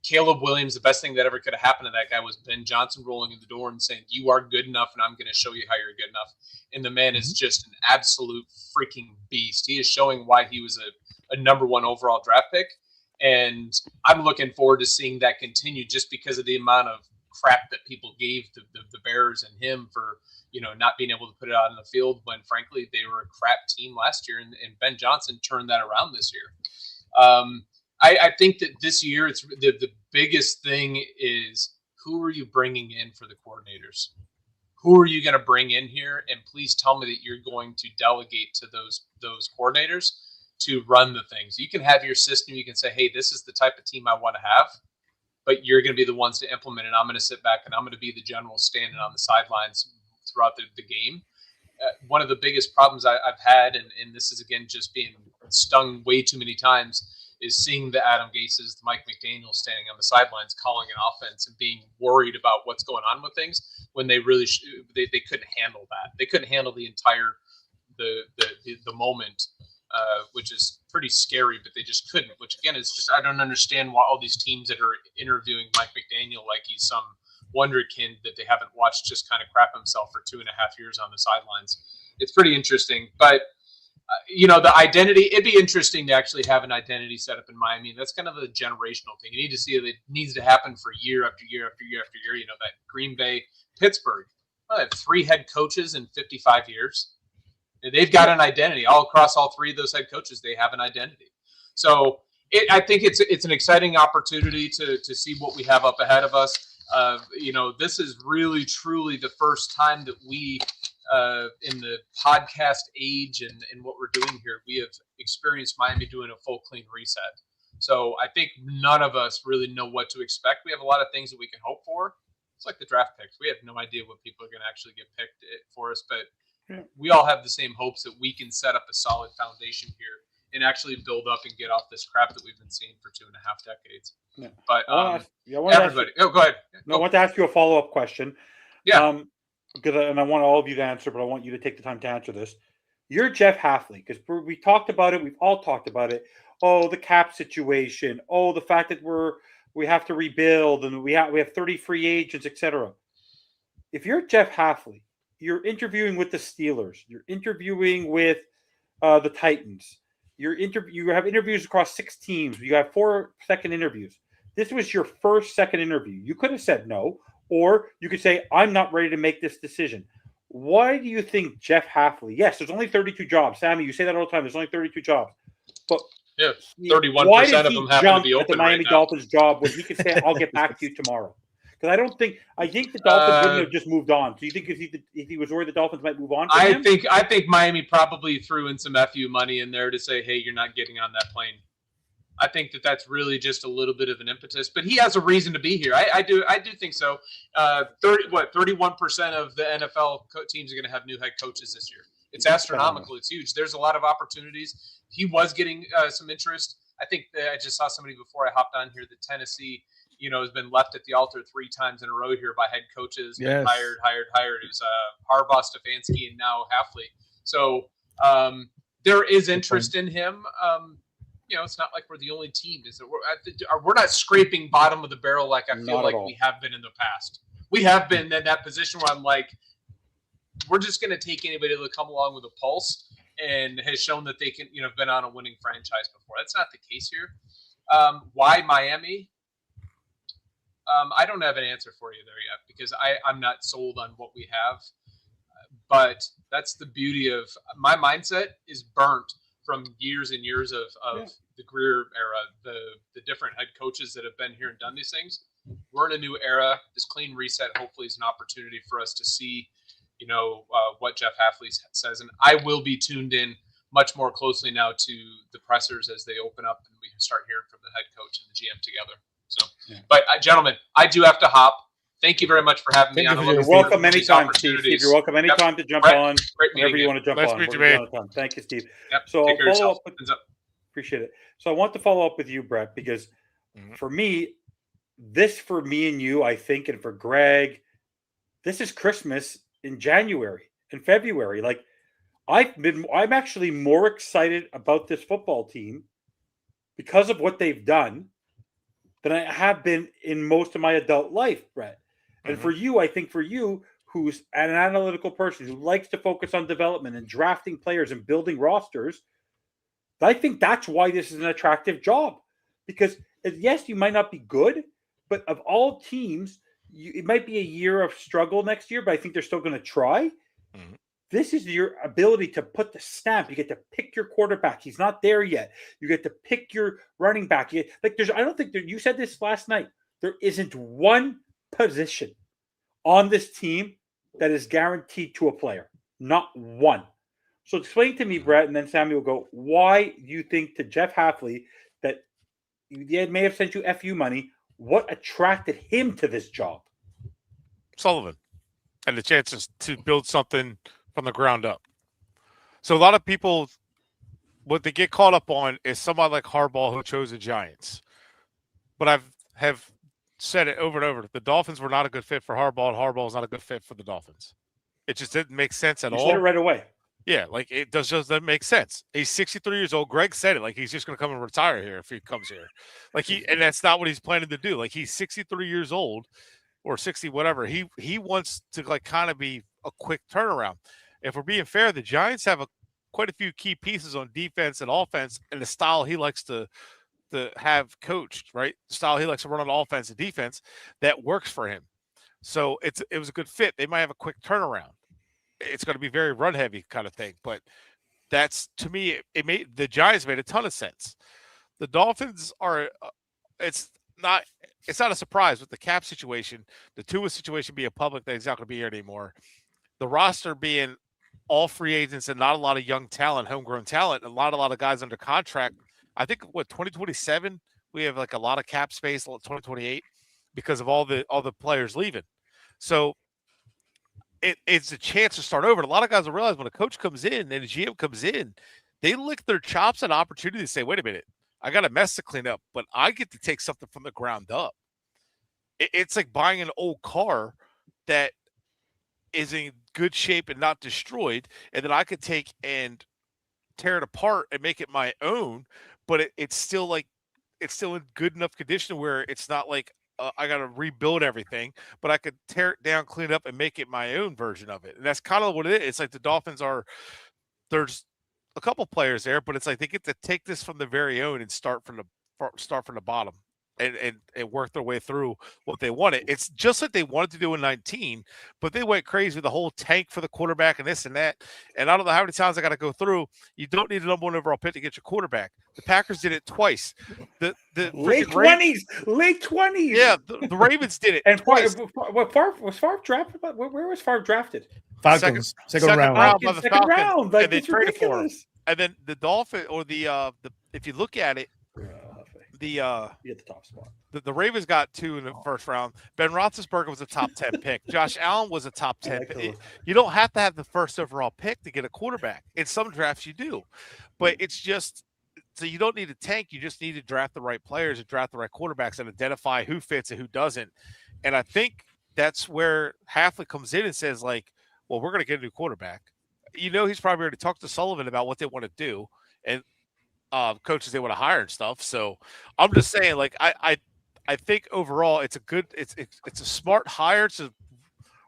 Caleb Williams, the best thing that ever could have happened to that guy was Ben Johnson rolling in the door and saying, you are good enough and I'm going to show you how you're good enough. And the man is just an absolute freaking beast. He is showing why he was a number one overall draft pick. And I'm looking forward to seeing that continue just because of the amount of crap that people gave the Bears and him for not being able to put it out in the field when frankly they were a crap team last year, and Ben Johnson turned that around this year. I think that this year it's the biggest thing is who are you bringing in for the coordinators? Who are you going to bring in here? And please tell me that you're going to delegate to those coordinators, to run the things. You can have your system. You can say, hey, this is the type of team I want to have, but you're going to be the ones to implement it. I'm going to sit back and I'm going to be the general standing on the sidelines throughout the game. One of the biggest problems I've had, and this is, again, just being stung way too many times, is seeing the Adam Gases, the Mike McDaniel standing on the sidelines calling an offense and being worried about what's going on with things when they really they couldn't handle that. They couldn't handle the entire the moment, which is pretty scary, but they just couldn't, which again is just, I don't understand why all these teams that are interviewing Mike McDaniel like he's some wonderkind that they haven't watched just kind of crap himself for 2.5 years on the sidelines. It's pretty interesting, but the identity, it'd be interesting to actually have an identity set up in Miami. That's kind of a generational thing. You need to see it needs to happen for year after year after year after year. That Green Bay, Pittsburgh, they have 3 head coaches in 55 years. They've got an identity all across all 3 of those head coaches. They have an identity. So I think it's an exciting opportunity to see what we have up ahead of us. This is really, truly the first time that we, in the podcast age and what we're doing here, we have experienced Miami doing a full clean reset. So I think none of us really know what to expect. We have a lot of things that we can hope for. It's like the draft picks. We have no idea what people are going to actually get picked for us, but we all have the same hopes that we can set up a solid foundation here and actually build up and get off this crap that we've been seeing for 2.5 decades. Yeah. But everybody, go ahead. No, I want to ask you a follow-up question. Yeah. And I want all of you to answer, but I want you to take the time to answer this. You're Jeff Hafley, because we talked about it. We've all talked about it. Oh, the cap situation. Oh, the fact that we have to rebuild and we have 30 free agents, etc. If you're Jeff Hafley, you're interviewing with the Steelers. You're interviewing with the Titans. You have interviews across 6 teams. You have 4 second interviews. This was your first second interview. You could have said no, or you could say, I'm not ready to make this decision. Why do you think Jeff Hafley? Yes, there's only 32 jobs. Sammy, you say that all the time. There's only 32 jobs. But 31% of them happen to be open at the Miami Dolphins job when he could say, I'll get back to you tomorrow? Because I think the Dolphins wouldn't have just moved on. Do you think if he was worried the Dolphins might move on from him? I think Miami probably threw in some FU money in there to say, hey, you're not getting on that plane. I think that's really just a little bit of an impetus, but he has a reason to be here. I do think so. 31% of the NFL teams are going to have new head coaches this year. It's astronomical. It's huge. There's a lot of opportunities. He was getting some interest. I think I just saw somebody before I hopped on here that Tennessee, has been left at the altar 3 times in a row here by head coaches. Yes. Hired. It was Harbaugh, Stefanski, and now Hafley. So there is interest in him. It's not like we're the only team. We're not scraping bottom of the barrel like I feel like we have been in the past. We have been in that position where I'm like, we're just going to take anybody that will come along with a pulse and has shown that they can, been on a winning franchise before. That's not the case here. Why Miami? I don't have an answer for you there yet because I'm not sold on what we have. But that's the beauty of my mindset is burnt from years and years of the Greer era, the different head coaches that have been here and done these things. We're in a new era. This clean reset hopefully is an opportunity for us to see, what Jeff Hafley says. And I will be tuned in much more closely now to the pressers as they open up and we start hearing from the head coach and the GM together. So, But gentlemen, I do have to hop. Thank you very much for having me on. You're welcome anytime, Steve. You're welcome anytime to jump on. Great whenever you want to jump on. Meet you, man. Thank you, Steve. Yep. So Take care I'll follow of up. Appreciate it. So I want to follow up with you, Brett, because for me, for me and you, I think, and for Greg, this is Christmas in January and February. Like I'm actually more excited about this football team because of what they've done than I have been in most of my adult life, Brett. And for you, I think for you, who's an analytical person who likes to focus on development and drafting players and building rosters, I think that's why this is an attractive job. Because yes, you might not be good, but of all teams, it might be a year of struggle next year, but I think they're still going to try. This is your ability to put the stamp. You get to pick your quarterback. He's not there yet. You get to pick your running back. I don't think you said this last night. There isn't one position on this team that is guaranteed to a player. Not one. So explain to me, Brett, and then Sammy will go, why do you think to Jeff Hafley that he may have sent you FU money? What attracted him to this job? Sullivan and the chances to build something from the ground up. So a lot of people, what they get caught up on is somebody like Harbaugh who chose the Giants. But have said it over and over. The Dolphins were not a good fit for Harbaugh, and Harbaugh was not a good fit for the Dolphins. It just didn't make sense at You all. said it right away. Yeah, like it doesn't make sense. He's 63 years old. Greg said it, like he's just going to come and retire here if he comes here. And that's not what he's planning to do. Like he's 63 years old or 60, whatever. He wants to like kind of be a quick turnaround. If we're being fair, the Giants have quite a few key pieces on defense and offense and the style he likes to have coached, right? The style he likes to run on offense and defense that works for him. So it was a good fit. They might have a quick turnaround. It's going to be very run heavy kind of thing, but that's, to me, the Giants made a ton of sense. The Dolphins are it's not a surprise with the cap situation, the Tua situation being public that he's not going to be here anymore, the roster being all free agents and not a lot of young talent, homegrown talent, and a lot of guys under contract. I think 2027 we have like a lot of cap space, 2028 because of all the players leaving. So it's a chance to start over. And a lot of guys will realize when a coach comes in and a GM comes in, they lick their chops at opportunity to say, wait a minute, I got a mess to clean up, but I get to take something from the ground up. It's like buying an old car that is in good shape and not destroyed, and then I could take and tear it apart and make it my own, but it's still in good enough condition where it's not like I got to rebuild everything, but I could tear it down, clean it up, and make it my own version of it. And that's kind of what it is. It's like the Dolphins there's a couple players there, but it's like they get to take this from the very own and start from the bottom and work their way through what they wanted. It's just like they wanted to do in 19, but they went crazy with the whole tank for the quarterback and this and that. And I don't know how many times I got to go through. You don't need a number one overall pick to get your quarterback. The Packers did it twice. The late 20s. Yeah, the Ravens did it. And twice. was Favre drafted? Where was Favre drafted? Falcons, second round. By the Second Falcons, round. Like, and they it's traded for him. ridiculous. And then the Dolphin or the if you look at it, You get the top spot. The Ravens got 2 in the first round. Ben Roethlisberger was a top 10 pick. Josh Allen was a top 10 pick. You don't have to have the first overall pick to get a quarterback. In some drafts you do. But it's just so you don't need a tank. You just need to draft the right players and draft the right quarterbacks and identify who fits and who doesn't. And I think that's where Hafley comes in and says, like, well, we're going to get a new quarterback. You know, he's probably already talked to Sullivan about what they want to do and coaches they want to hire and stuff. So I'm just saying, like, I think overall it's a smart hire. It's a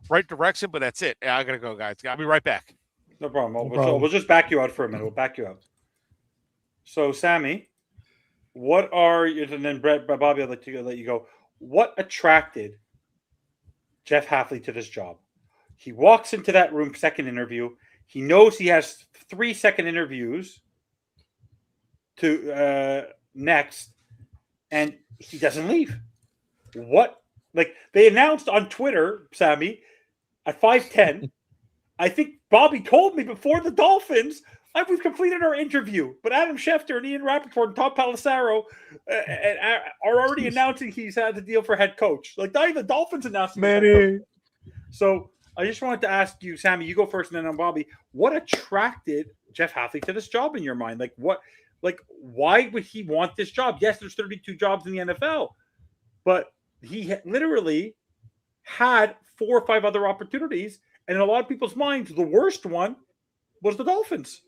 right direction, but that's it. Yeah, I got to go, guys. I'll be right back. No problem. We'll just back you out for a minute. We'll back you out. So, Sammy, what are you, and then Brett, Bobby, I'd like to let you go. What attracted Jeff Hafley to this job? He walks into that room, second interview. He knows he has 3 second interviews to next, and he doesn't leave. What? Like, they announced on Twitter, Sammy, at 5:10. I think Bobby told me before the Dolphins, we've completed our interview. But Adam Schefter and Ian Rappaport and Tom Pelissero are already announcing he's had the deal for head coach. Like, not even the Dolphins announced. So I just wanted to ask you, Sammy, you go first and then on Bobby. What attracted Jeff Hafley to this job in your mind? Why would he want this job? Yes, there's 32 jobs in the NFL, but he literally had 4 or 5 other opportunities. And in a lot of people's minds, the worst one was the Dolphins.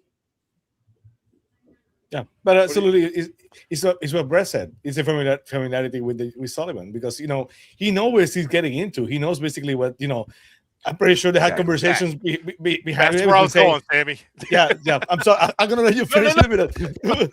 Yeah, but absolutely, it's what Brett said. It's a familiarity with Sullivan because, you know, he knows what he's getting into. He knows basically what, you know, I'm pretty sure they had conversations behind. That's where I was going, Sammy. Yeah. I'm sorry. I'm gonna let you finish a minute.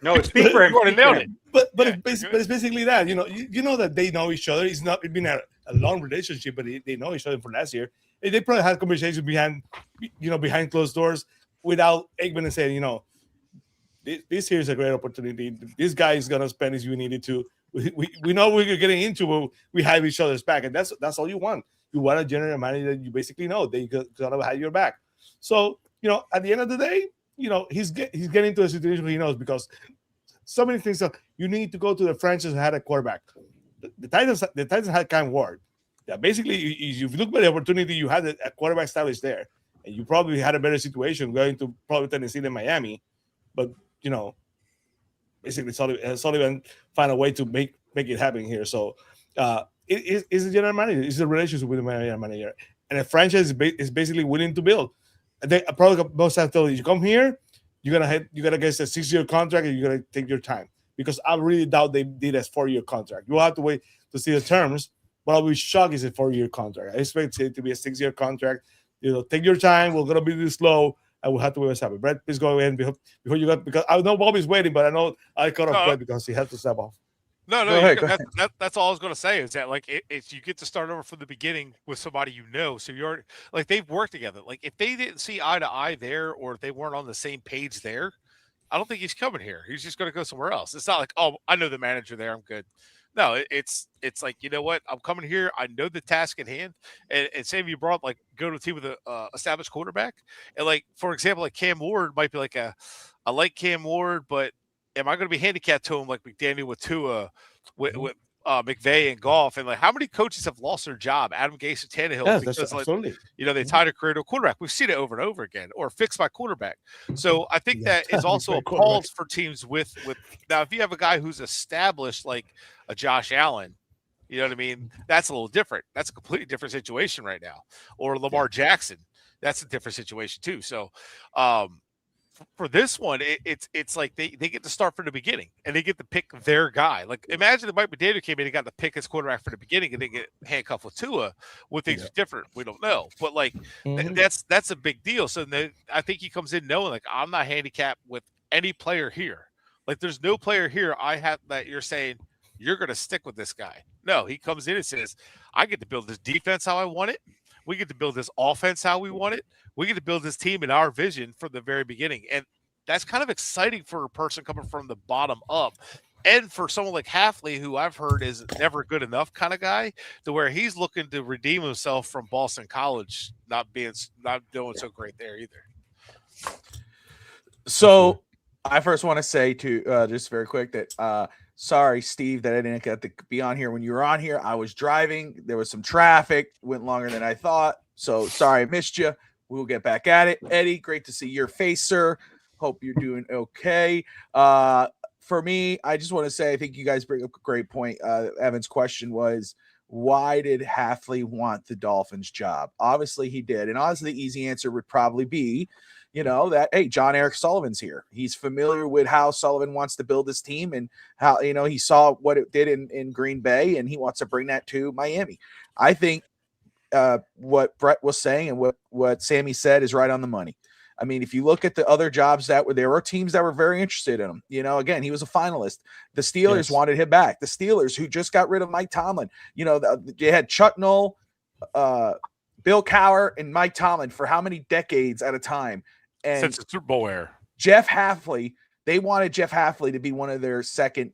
No, speak for him. But it's basically that. You know that they know each other. It's not been a long relationship, but they know each other from last year. And they probably had conversations behind closed doors without Aikman saying, you know, this here is a great opportunity. This guy is gonna spend as you needed to. We know what you're getting into. But we have each other's back, and that's all you want. You want a general manager that you basically know they're gonna have your back. So, you know, at the end of the day, he's getting into a situation where he knows, because so many things that you need to go to the franchise that had a quarterback. The Titans had Cam Ward. Yeah, basically, if you look at the opportunity, you had a quarterback established there, and you probably had a better situation going to probably Tennessee than Miami. But basically, Sullivan found a way to make it happen here. So it's a general manager. It's a relationship with the general manager, and a franchise is basically willing to build. They probably most have told you come here, you gotta get a 6-year contract, and you gotta take your time, because I really doubt they did a 4-year contract. You'll have to wait to see the terms, but I'll be shocked it's a 4-year contract. I expect it to be a 6-year contract. Take your time. We're gonna be this slow, and we'll have to wait what's happening. Brett, please go ahead before you got, because I know Bobby's waiting, but I know I cut off Brett because he has to step off. No, Go ahead. That's all I was going to say, is that like it's you get to start over from the beginning with somebody so you're like, they've worked together. Like, if they didn't see eye to eye there, or if they weren't on the same page there, I don't think he's coming here. He's just going to go somewhere else. It's not like, oh, I know the manager there, I'm good. No, it's like, you know what, I'm coming here, I know the task at hand, and same you brought, like, go to a team with a established quarterback, and like, for example, like Cam Ward might be like I like Cam Ward, but am I going to be handicapped to him like McDaniel with Tua, with McVay and Goff? And like, how many coaches have lost their job? Adam Gase and Tannehill, because absolutely. They tied a career to a quarterback. We've seen it over and over again, or fixed by quarterback. So I think that is also a pause for teams with now. If you have a guy who's established, like a Josh Allen, you know what I mean? That's a little different. That's a completely different situation right now. Or Lamar Jackson, that's a different situation too. So, for this one, it's like they get to start from the beginning, and they get to pick their guy. Like, imagine if Mike McDaniel came in and got to pick his quarterback from the beginning, and they get handcuffed with Tua. Would things be different? We don't know. But like, that's a big deal. So I think he comes in knowing, like, I'm not handicapped with any player here. Like, there's no player here I have that you're saying you're going to stick with this guy. No, he comes in and says, I get to build this defense how I want it. We get to build this offense how we want it. We get to build this team in our vision from the very beginning. And that's kind of exciting for a person coming from the bottom up. And for someone like Hafley, who I've heard is never good enough kind of guy, to where he's looking to redeem himself from Boston College, not doing so great there either. So I first want to say just very quick that sorry, Steve, that I didn't get to be on here when you were on here. I was driving. There was some traffic. Went longer than I thought. So sorry I missed you. We'll get back at it. Eddie, great to see your face, sir. Hope you're doing okay. For me, I just want to say I think you guys bring up a great point. Evan's question was, why did Hafley want the Dolphins job? Obviously, he did. And honestly, the easy answer would probably be, that, hey, John Eric Sullivan's here. He's familiar with how Sullivan wants to build his team, and how, he saw what it did in Green Bay, and he wants to bring that to Miami. I think what Brett was saying and what Sammy said is right on the money. I mean, if you look at the other jobs there were teams that were very interested in him. Again, he was a finalist. The Steelers wanted him back. The Steelers, who just got rid of Mike Tomlin, they had Chuck Noll, Bill Cowher, and Mike Tomlin for how many decades at a time? And since the Super Bowl era. Jeff Hafley, they wanted Jeff Hafley to be one of their second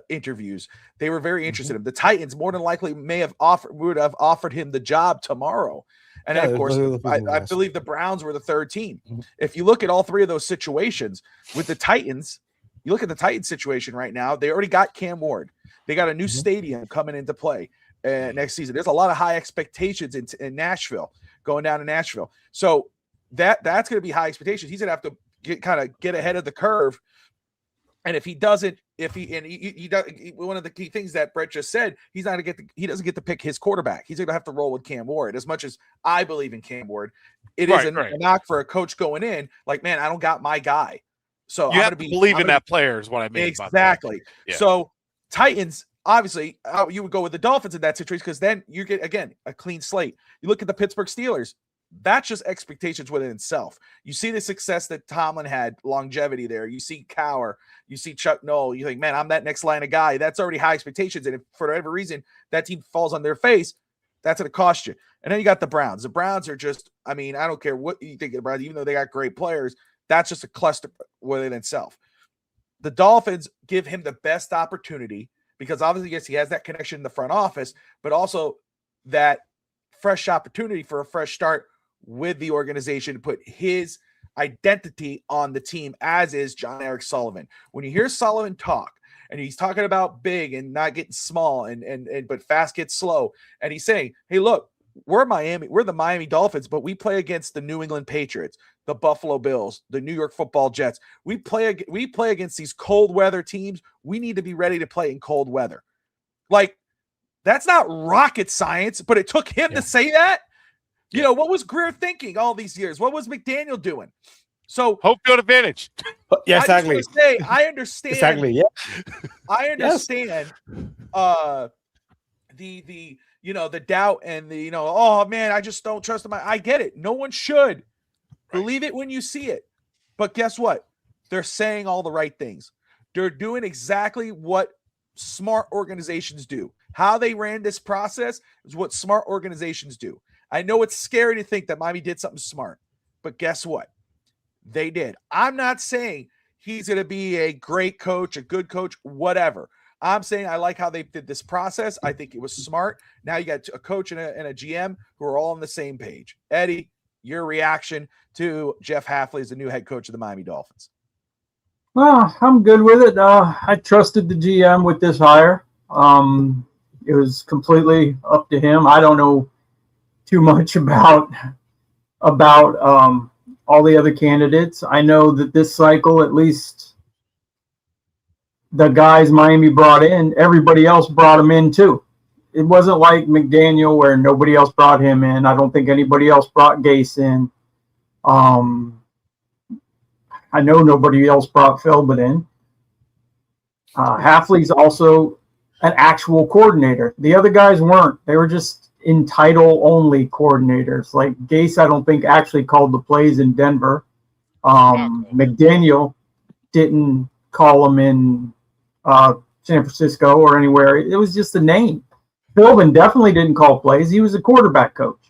interviews. They were very interested in him. The Titans more than likely would have offered him the job tomorrow. And then, of course, I believe the Browns were the third team. If you look at all three of those situations with the Titans, you look at the Titans situation right now, they already got Cam Ward. They got a new stadium coming into play next season. There's a lot of high expectations in Nashville, going down to Nashville. So that's going to be high expectations. He's going to have to get ahead of the curve. And if he doesn't, one of the key things that Brett just said, he doesn't get to pick his quarterback. He's going to have to roll with Cam Ward. As much as I believe in Cam Ward, it is a knock for a coach going in, like, man, I don't got my guy. So you have to believe in that player is what I mean. Exactly. Yeah. So Titans, obviously, you would go with the Dolphins in that situation, because then you get, again, a clean slate. You look at the Pittsburgh Steelers. That's just expectations within itself. You see the success that Tomlin had, longevity there. You see Cowher, you see Chuck Noll. You think, man, I'm that next line of guy. That's already high expectations. And if for whatever reason that team falls on their face, that's going to cost you. And then you got the Browns. The Browns are just, I mean, I don't care what you think of the Browns, even though they got great players, that's just a cluster within itself. The Dolphins give him the best opportunity because obviously, yes, he has that connection in the front office, but also that fresh opportunity for a fresh start with the organization to put his identity on the team, as is John Eric Sullivan. When you hear Sullivan talk, and he's talking about big and not getting small, and but fast gets slow, and he's saying, "Hey, look, we're the Miami Dolphins, but we play against the New England Patriots, the Buffalo Bills, the New York Football Jets. We play against these cold weather teams. We need to be ready to play in cold weather." Like, that's not rocket science, but it took him to say that. You know, what was Greer thinking all these years? What was McDaniel doing? So home field advantage. Yeah, exactly. I just wanna say, I understand. Exactly. Yeah. I understand. The the doubt and the oh man, I just don't trust him. I get it. No one should. Right. Believe it when you see it. But guess what? They're saying all the right things. They're doing exactly what smart organizations do. How they ran this process is what smart organizations do. I know it's scary to think that Miami did something smart, but guess what? They did. I'm not saying he's going to be a great coach, a good coach, whatever. I'm saying I like how they did this process. I think it was smart. Now you got a coach and a GM who are all on the same page. Eddie, your reaction to Jeff Hafley as the new head coach of the Miami Dolphins? Well, I'm good with it. I trusted the GM with this hire. It was completely up to him. I don't know too much about all the other candidates. I know that this cycle, at least the guys Miami brought in, everybody else brought them in too. It wasn't like McDaniel where nobody else brought him in. I don't think anybody else brought Gase in. I know nobody else brought Philbin in. Hafley's also an actual coordinator. The other guys weren't. They were just in title only coordinators. Like Gase, I don't think actually called the plays in Denver. McDaniel didn't call them in San Francisco or anywhere. It was just a name. Philbin definitely didn't call plays. He was a quarterback coach.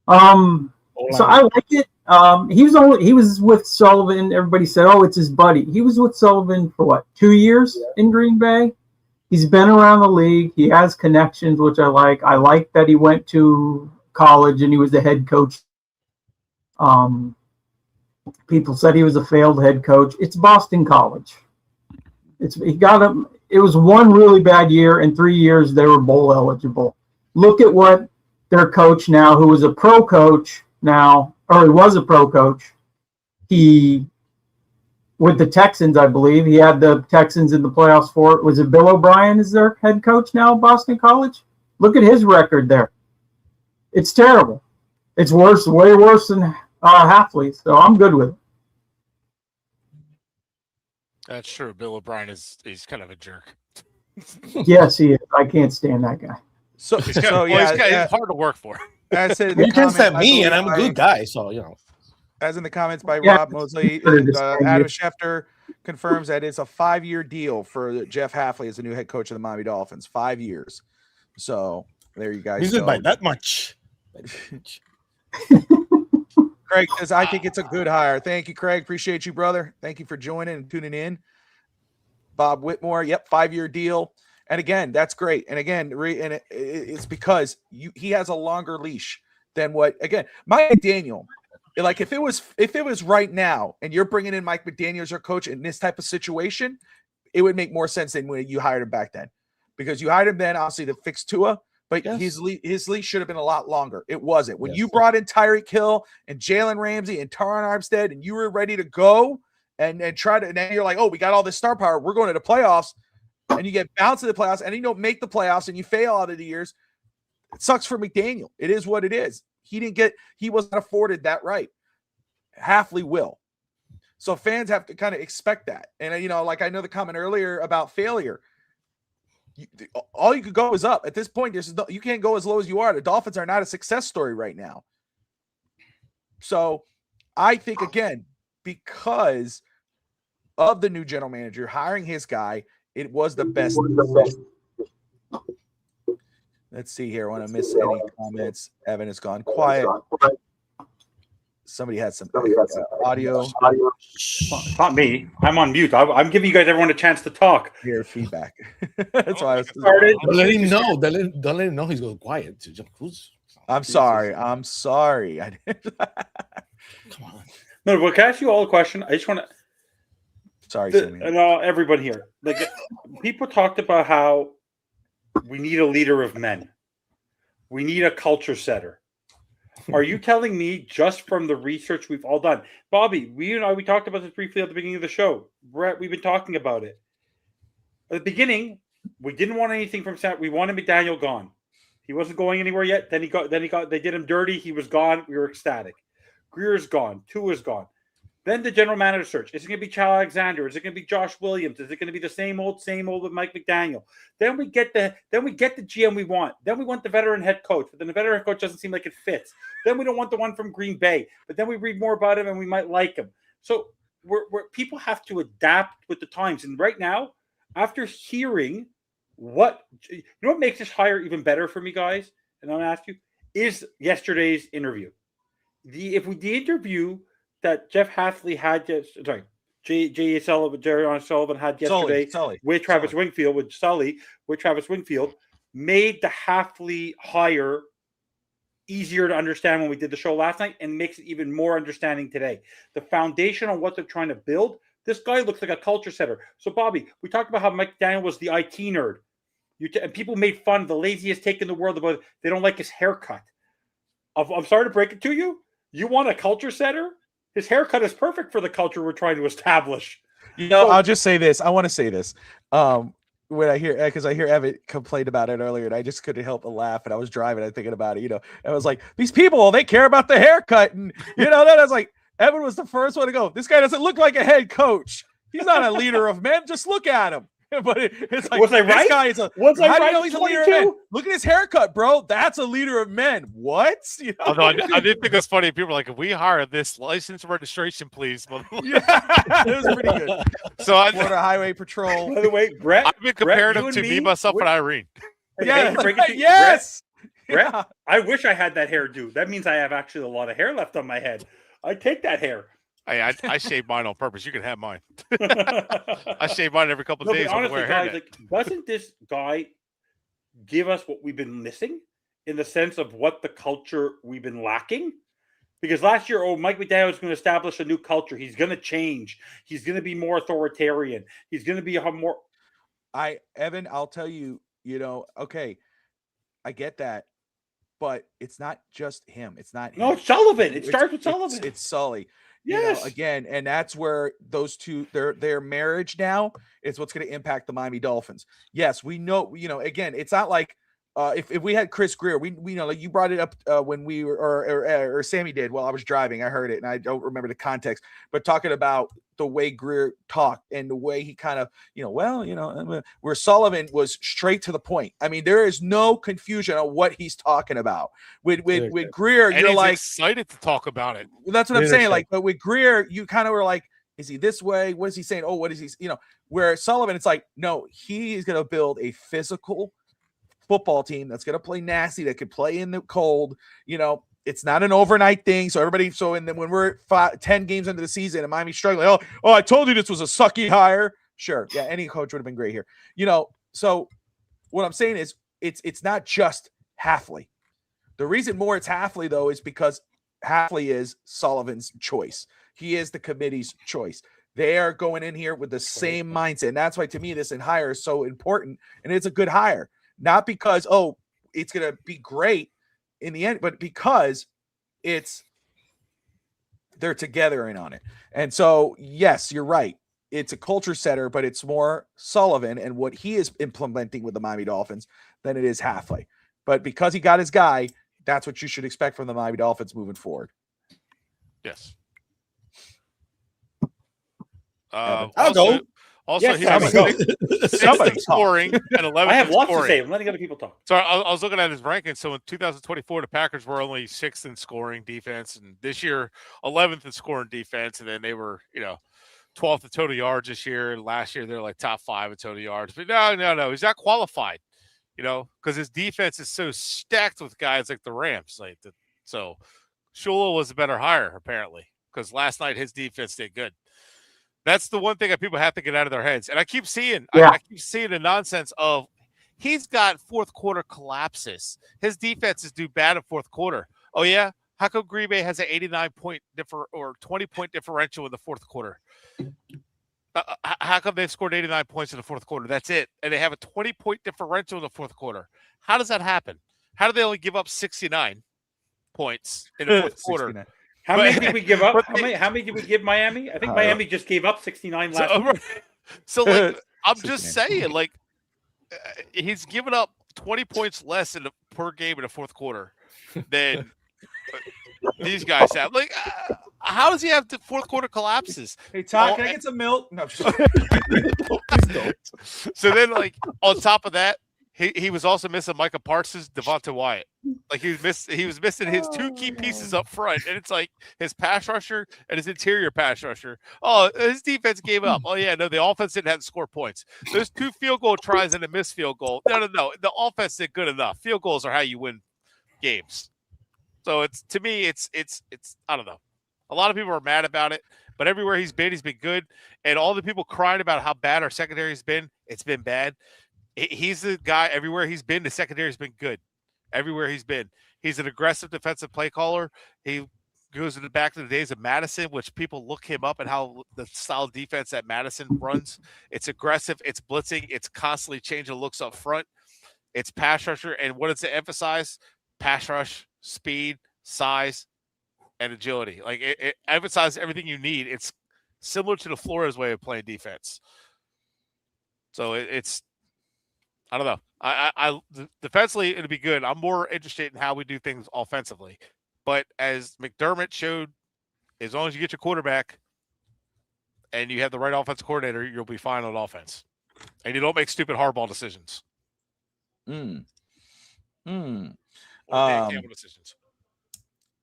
So I like it. He was with Sullivan. Everybody said, "Oh, it's his buddy." He was with Sullivan for what, 2 years in Green Bay? He's been around the league. He has connections, which I like. I like that he went to college and he was the head coach. People said he was a failed head coach. It's Boston College. He got him. It was one really bad year. In 3 years, they were bowl eligible. Look at what their coach now, who was a pro coach now, or he was a pro coach. With the Texans, I believe. He had the Texans in the playoffs for it. Was it Bill O'Brien is their head coach now at Boston College? Look at his record there. It's terrible. It's worse, way worse than Hafley. So I'm good with it. That's true. Bill O'Brien he's kind of a jerk. Yes, he is. I can't stand that guy. So He's yeah, it's hard to work for. I said You can stand me, and I'm a good guy. So as in the comments by Yeah. Rob Mosley, Adam Schefter confirms that it's a 5-year deal for Jeff Hafley as the new head coach of the Miami Dolphins. 5 years. So there you guys he's go. good by that much. Craig says, I think it's a good hire. Thank you, Craig. Appreciate you, brother. Thank you for joining and tuning in. Bob Whitmore, yep, 5-year deal. And again, that's great. And again, it's because he has a longer leash than what, again, Mike McDaniel. Like if it was right now and you're bringing in Mike McDaniel as your coach in this type of situation, it would make more sense than when you hired him back then, because you hired him then obviously to fix Tua, but his leash should have been a lot longer. It wasn't. When you brought in Tyreek Hill and Jalen Ramsey and Taron Armstead and you were ready to go and try to, and then you're like, oh, we got all this star power. We're going to the playoffs, and you get bounced to the playoffs and you don't make the playoffs and you fail out of the years. It sucks for McDaniel. It is what it is. He wasn't afforded that right. Hafley will. So fans have to kind of expect that. And, like I know the comment earlier about failure. All you could go is up. At this point, you can't go as low as you are. The Dolphins are not a success story right now. So I think, again, because of the new general manager hiring his guy, it was the best decision. Let's see here. I want to miss any comments. Evan has gone quiet. Somebody had some audio. It's not me. I'm on mute. I'm giving you guys everyone a chance to talk. Hear feedback. That's why I was started. Let him know. Don't let him know he's going quiet. I'm sorry. I didn't. Come on. No, but can I ask you all a question? I just want to. Sorry, Sammy. And everyone here, like, people talked about how we need a leader of men. We need a culture setter. Are you telling me, just from the research we've all done, Bobby? We talked about this briefly at the beginning of the show. Brett, we've been talking about it at the beginning. We didn't want anything from Sam. We wanted McDaniel gone. He wasn't going anywhere yet. Then he got. They did him dirty. He was gone. We were ecstatic. Greer's gone. Tua's gone. Then the general manager search. Is it going to be Chad Alexander? Is it going to be Josh Williams? Is it going to be the same old with Mike McDaniel? Then we get the GM we want. Then we want the veteran head coach. But then the veteran head coach doesn't seem like it fits. Then we don't want the one from Green Bay. But then we read more about him and we might like him. So we're people have to adapt with the times. And right now, after hearing what makes this hire even better for me, guys, and I'm going to ask you, is yesterday's interview. The interview that Jeff Hafley had, Jerry Sullivan had yesterday with Travis Wingfield, with Travis Wingfield, made the Hafley hire easier to understand when we did the show last night, and makes it even more understanding today. The foundation on what they're trying to build. This guy looks like a culture setter. So, Bobby, we talked about how Mike Daniel was the IT nerd. And people made fun of the laziest take in the world about they don't like his haircut. I'm sorry to break it to you. You want a culture setter? His haircut is perfect for the culture we're trying to establish. I'll just say this. I want to say this. When I hear Evan complained about it earlier, and I just couldn't help but laugh. And I was driving and thinking about it. I was like, these people, they care about the haircut, and then I was like, Evan was the first one to go, this guy doesn't look like a head coach. He's not a leader of men. Just look at him. But it's like, was I right? This guy is was I how right? do you know he's a leader of men? Look at his haircut, bro. That's a leader of men. What? Although I did think it's funny. People were like, if we hire this license registration, please. Yeah, it was pretty good. So Florida Highway Patrol. By the way, Brett, I've been comparing him to me, myself, and Irene. Yes. Brett, I wish I had that hairdo. That means I have actually a lot of hair left on my head. I take that hair. I shave mine on purpose. You can have mine. I shave mine every couple of days. Honestly, guys, doesn't this guy give us what we've been missing in the sense of what the culture we've been lacking? Because last year, Mike McDaniel is going to establish a new culture. He's going to change. He's going to be more authoritarian. He's going to be more. Evan, I'll tell you, okay, I get that, but it's not just him. It's not him. No, it's Sullivan. It starts with Sullivan. It's Sully. Yes. Again, and that's where those two, their marriage now is what's going to impact the Miami Dolphins. Yes, we know, again, it's not like if we had Chris Greer, we know, like you brought it up when we were, or Sammy did while I was driving. I heard it and I don't remember the context, but talking about the way Greer talked and the way he kind of, where Sullivan was straight to the point. I mean, there is no confusion on what he's talking about. With Greer, and you're he's like excited to talk about it. That's what I'm saying. Like, but with Greer, you kind of were like, is he this way? What is he saying? Oh, what is he? Where Sullivan, it's like, no, he is going to build a physical football team that's going to play nasty, that could play in the cold. It's not an overnight thing. So and then when we're 10 games into the season and Miami's struggling, oh, I told you this was a sucky hire. Sure. Yeah. Any coach would have been great here. So what I'm saying is it's not just Hafley. The reason more it's Hafley though, is because Hafley is Sullivan's choice. He is the committee's choice. They are going in here with the same mindset. And that's why to me, this hire is so important. And it's a good hire, not because, it's going to be great in the end, but because they're together in on it. And so, yes, you're right. It's a culture setter, but it's more Sullivan and what he is implementing with the Miami Dolphins than it is Hafley. But because he got his guy, that's what you should expect from the Miami Dolphins moving forward. Yes. I'll go. Also, yes, he's sixth in scoring and 11th. I have lots scoring. to say. I'm letting other people talk. So I was looking at his rankings. So in 2024, the Packers were only 6th in scoring defense, and this year 11th in scoring defense. And then they were, 12th in total yards this year. And last year they're like top 5 in total yards. But no, he's not qualified. Because his defense is so stacked with guys like the Rams. So Shula was a better hire apparently, because last night his defense did good. That's the one thing that people have to get out of their heads. And I keep seeing, I keep seeing the nonsense of he's got fourth quarter collapses. His defenses do bad in fourth quarter. Oh yeah, How come Green Bay has an 89-point or 20-point differential in the fourth quarter? How come they've scored 89 points in the fourth quarter? That's it. And they have a 20-point differential in the fourth quarter. How does that happen? How do they only give up 69 points in the fourth quarter? 69. How many did we give up? but How many did we give Miami? I think Miami just gave up 69 last week. So like, I'm 69. just saying, like, he's given up 20 points less per game in the fourth quarter than these guys have. Like, how does he have the fourth quarter collapses? Hey, Todd, can I get some milk? No, just So then, like, on top of that, he was also missing Micah Parsons, Devonta Wyatt. Like, he was missing his two key pieces up front, and it's like his pass rusher and his interior pass rusher. Oh, his defense gave up. Oh yeah, no, the offense didn't have to score points. There's 2 field goal tries and a missed field goal. No. The offense did good enough. Field goals are how you win games. So it's, to me, it's I don't know. A lot of people are mad about it, but everywhere he's been good. And all the people crying about how bad our secondary has been, it's been bad. He's the guy everywhere he's been. The secondary has been good everywhere he's been. He's an aggressive defensive play caller. He goes back to the days of Madison, which people look him up and how the style of defense that Madison runs. It's aggressive. It's blitzing. It's constantly changing looks up front. It's pass rusher. And what does it emphasize? Pass rush, speed, size, and agility. Like, it emphasizes everything you need. It's similar to the Flores way of playing defense. So it's I don't know. I defensively, it'll be good. I'm more interested in how we do things offensively. But as McDermott showed, as long as you get your quarterback and you have the right offensive coordinator, you'll be fine on offense. And you don't make stupid hardball decisions. Decisions.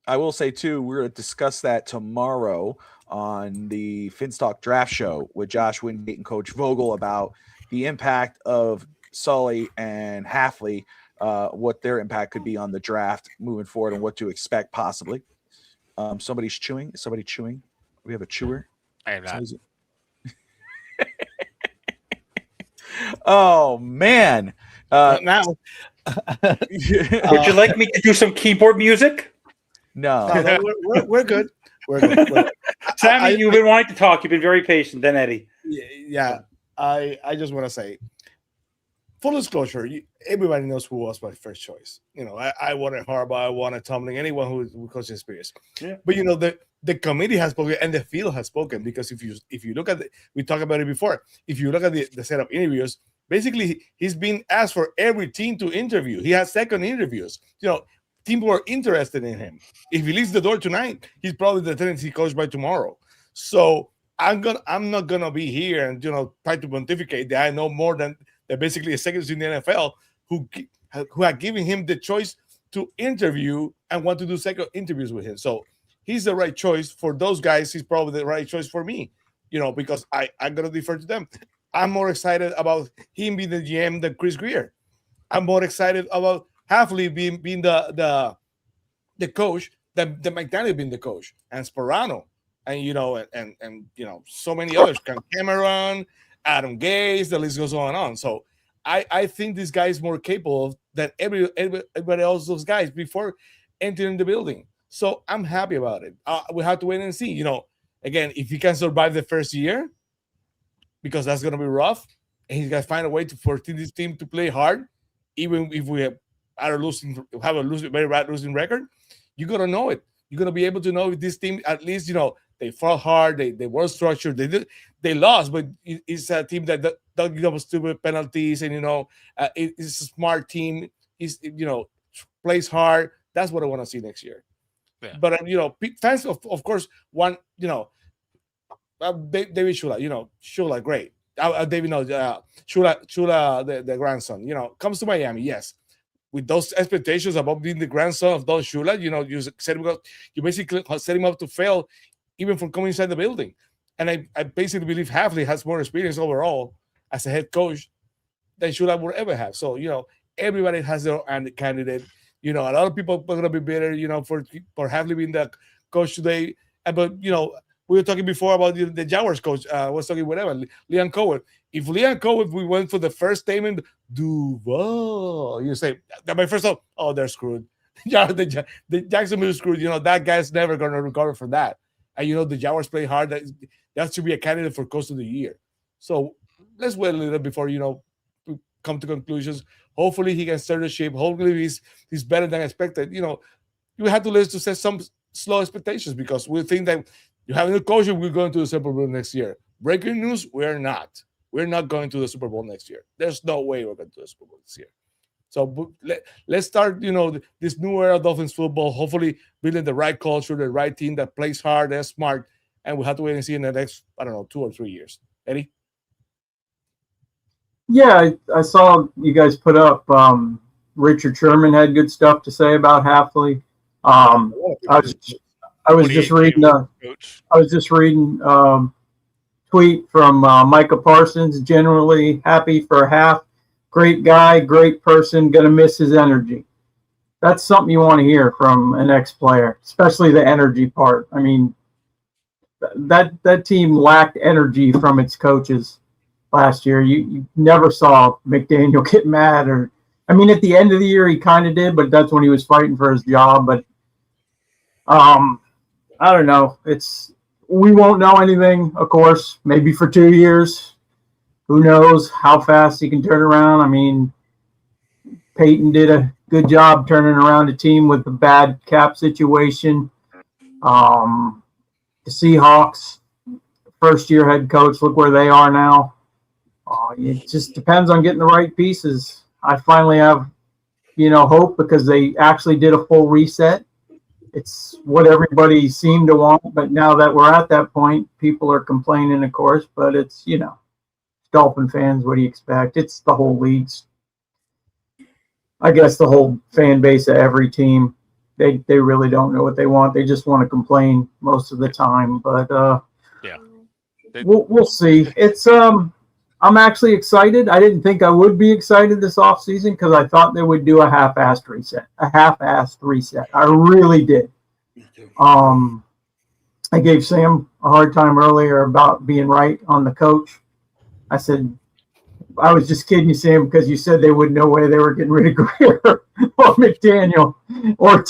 I will say, too, we're going to discuss that tomorrow on the Finstock Draft Show with Josh Wingate and Coach Vogel about the impact of Sully and Hafley, what their impact could be on the draft moving forward and what to expect possibly. Somebody's chewing. Is somebody chewing? We have a chewer. I am not. Oh, man. Now. Would you like me to do some keyboard music? No. We're good. We're good. Sammy, you've been wanting to talk. You've been very patient. Then Eddie. Yeah. I just want to say, full disclosure, everybody knows who was my first choice. I wanted Harbaugh, I wanted Tomlin, anyone who coaches experience. Yeah. But the committee has spoken and the field has spoken, because if you look at we talked about it before. If you look at the setup interviews, basically he's been asked for every team to interview. He has second interviews. Teams were interested in him. If he leaves the door tonight, he's probably the Tennessee coach by tomorrow. So I'm not gonna be here and try to pontificate that I know more than basically executives in the NFL who are giving him the choice to interview and want to do second interviews with him. So he's the right choice for those guys. He's probably the right choice for me, because I'm going to defer to them. I'm more excited about him being the GM than Chris Greer. I'm more excited about Hafley being the coach than McDaniel being the coach, and Sperano, and so many others, Cameron, Adam Gase, the list goes on and on. So I think this guy is more capable than everybody else, those guys, before entering the building. So I'm happy about it. We have to wait and see. Again, if he can survive the first year, because that's going to be rough, and he's got to find a way for this team to play hard, even if we have a very bad losing record, you're going to know it. You're going to be able to know if this team, at least, they fought hard, they were structured, they lost, but it's a team that doesn't give up stupid penalties, and it's a smart team. Plays hard. That's what I want to see next year. Yeah. But fans of course want David Shula. Shula great. David Shula the grandson. Comes to Miami. Yes, with those expectations about being the grandson of Don Shula. You basically set him up to fail, even from coming inside the building. And I basically believe Hafley has more experience overall as a head coach than Shula would ever have. So, everybody has their own candidate. A lot of people are going to be better, for Hafley being the coach today. But, we were talking before about the Jaguars coach. Was talking whatever, Leon Cohen. If Leon Cohen, we went for the first statement, Duval, you say, that my first thought, oh, they're screwed. the Jacksonville screw, that guy's never going to recover from that. And, the Jaguars play hard. That should be a candidate for coach of the year. So let's wait a little before, we come to conclusions. Hopefully he can start the shape. Hopefully he's better than expected. You have to listen to set some slow expectations because we think that you have a new coach and we're going to the Super Bowl next year. Breaking news, we're not. We're not going to the Super Bowl next year. There's no way we're going to the Super Bowl this year. So let's start, this new era of Dolphins football, hopefully building the right culture, the right team that plays hard, that's smart, and we'll have to wait and see in the next, 2 or 3 years. Eddie? Yeah, I saw you guys put up Richard Sherman had good stuff to say about Hafley. I was just reading tweet from Micah Parsons, generally happy for Haf. Great guy, great person, gonna miss his energy. That's something you want to hear from an ex-player, especially the energy part. I mean, that team lacked energy from its coaches last year. You never saw McDaniel get mad at the end of the year he kind of did, but that's when he was fighting for his job. But I don't know. We won't know anything, of course, maybe for 2 years. Who knows how fast he can turn around? I mean, Peyton did a good job turning around a team with a bad cap situation. The Seahawks, first-year head coach, look where they are now. It just depends on getting the right pieces. I finally have, hope because they actually did a full reset. It's what everybody seemed to want, but now that we're at that point, people are complaining, of course, but it's, Dolphin fans, what do you expect? It's the whole league's, I guess the whole fan base of every team. They really don't know what they want. They just want to complain most of the time, but we'll see. It's I'm actually excited. I didn't think I would be excited this offseason because I thought they would do a half-assed reset. I really did. I gave Sam a hard time earlier about being right on the coach. I said, I was just kidding you, Sam, because you said they wouldn't know whether they were getting rid of Greer or McDaniel or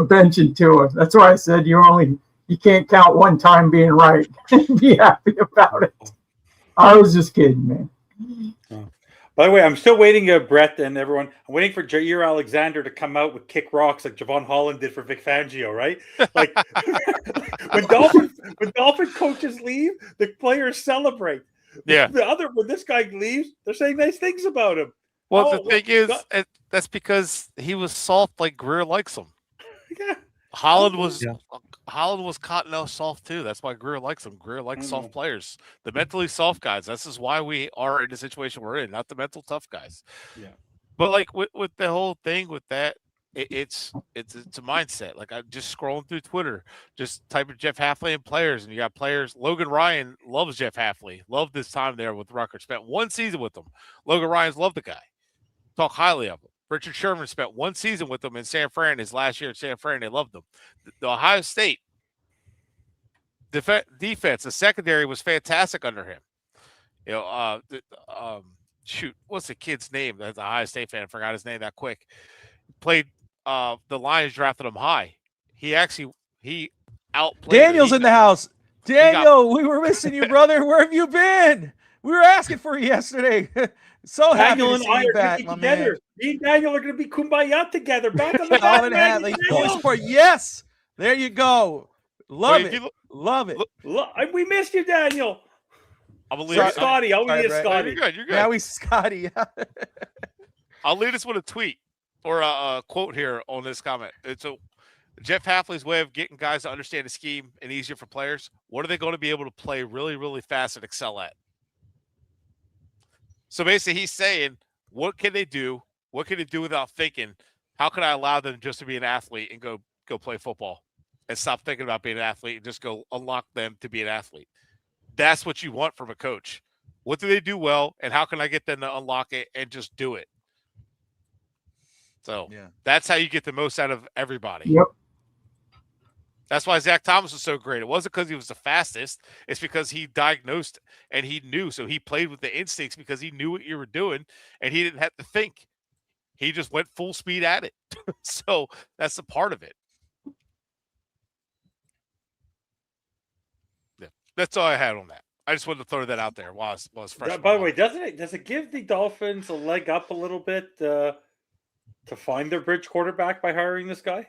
benching Tua. That's why I said you can't count one time being right and be happy about it. I was just kidding, man. By the way, I'm still waiting, Brett and everyone. I'm waiting for Jair Alexander to come out with kick rocks like Javon Holland did for Vic Fangio, right? Like when Dolphin coaches leave, the players celebrate. Yeah. When this guy leaves, they're saying nice things about him. Well, the thing is, that's because he was soft like Greer likes him. Yeah. Holland was Cottonelle soft too. That's why Greer likes him. Greer likes soft players, the mentally soft guys. This is why we are in the situation we're in, not the mental tough guys. Yeah. But like with the whole thing with that, it's a mindset. Like I'm just scrolling through Twitter, just typing Jeff Hafley and players, and you got players. Logan Ryan loves Jeff Hafley. Loved his time there with Rutgers. Spent one season with him. Logan Ryan's loved the guy. Talk highly of him. Richard Sherman spent one season with him in San Fran. His last year in San Fran, they loved him. The Ohio State defense, the secondary was fantastic under him. What's the kid's name? That's an Ohio State fan. I forgot his name that quick. Played. The Lions drafted him high. He outplayed. Daniel's in the house. Daniel, we were missing you, brother. Where have you been? We were asking for you yesterday. So happy Daniel to and see I you are back, going to my be together. man. Me and Daniel are going to be kumbaya together. Back on the Calvin back. Hadley. Yes. There you go. Love it. Love it. We missed you, Daniel. I'm gonna leave Scotty. I'll leave Scotty. You're good. Now he's Scotty. I'll lead us with a tweet or a quote here on this comment. It's Jeff Hafley's way of getting guys to understand the scheme and easier for players. What are they going to be able to play really, really fast and excel at? So basically, he's saying, what can they do? What can they do without thinking? How can I allow them just to be an athlete and go play football and stop thinking about being an athlete and just go unlock them to be an athlete? That's what you want from a coach. What do they do well, and how can I get them to unlock it and just do it? So that's how you get the most out of everybody. Yep. That's why Zach Thomas was so great. It wasn't because he was the fastest. It's because he diagnosed and he knew. So he played with the instincts because he knew what you were doing, and he didn't have to think. he just went full speed at it. So that's a part of it. Yeah, that's all I had on that. I just wanted to throw that out there while I was fresh. By the way, does it give the Dolphins a leg up a little bit to find their bridge quarterback by hiring this guy?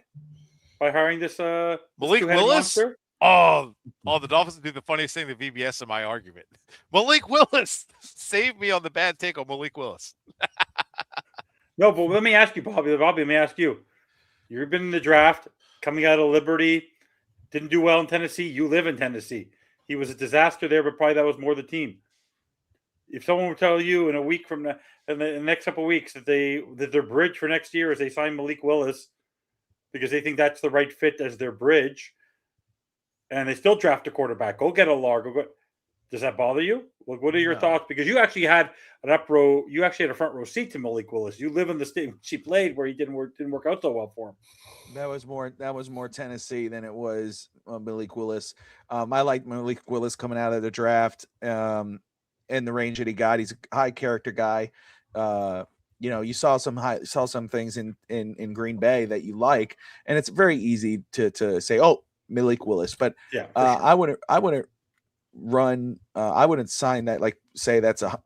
By hiring this Malik two-headed Willis? monster? Oh, the Dolphins do the funniest thing to VBS in my argument. Malik Willis saved me on the bad take on Malik Willis. No, but let me ask you, Bobby. Bobby, let me ask you. You've been in the draft, coming out of Liberty, didn't do well in Tennessee. You live in Tennessee. He was a disaster there, but probably that was more the team. If someone would tell you in a week from now, in the next couple of weeks, that their bridge for next year is they sign Malik Willis because they think that's the right fit as their bridge, and they still draft a quarterback, go get a Largo. Does that bother you? What are your thoughts? Because you actually had a front row seat to Malik Willis. You live in the state she played where he didn't work out so well for him. That was more Tennessee than it was Malik Willis. I like Malik Willis coming out of the draft and the range that he got. He's a high character guy. You saw some things in Green Bay that you like, and it's very easy to say, oh, Malik Willis. But yeah, sure. I wouldn't sign that. Like say that's a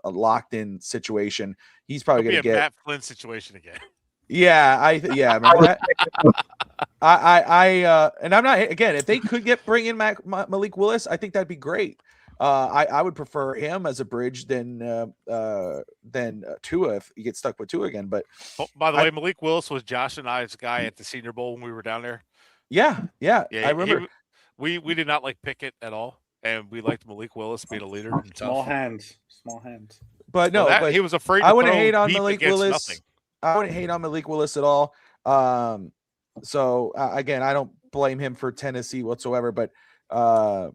locked in situation. He's probably going to get Matt Flynn situation again. Yeah, remember that? And I'm not again. If they could bring in Malik Willis, I think that'd be great. I would prefer him as a bridge than Tua if you get stuck with Tua again. But by the way, Malik Willis was Josh and I's guy at the Senior Bowl when we were down there. Yeah, I remember. We did not like Pickett at all, and we liked Malik Willis being a leader. Small hands. But no, but he was afraid. I wouldn't hate on Malik Willis. Nothing. I wouldn't hate on Malik Willis at all. So again, I don't blame him for Tennessee whatsoever. But I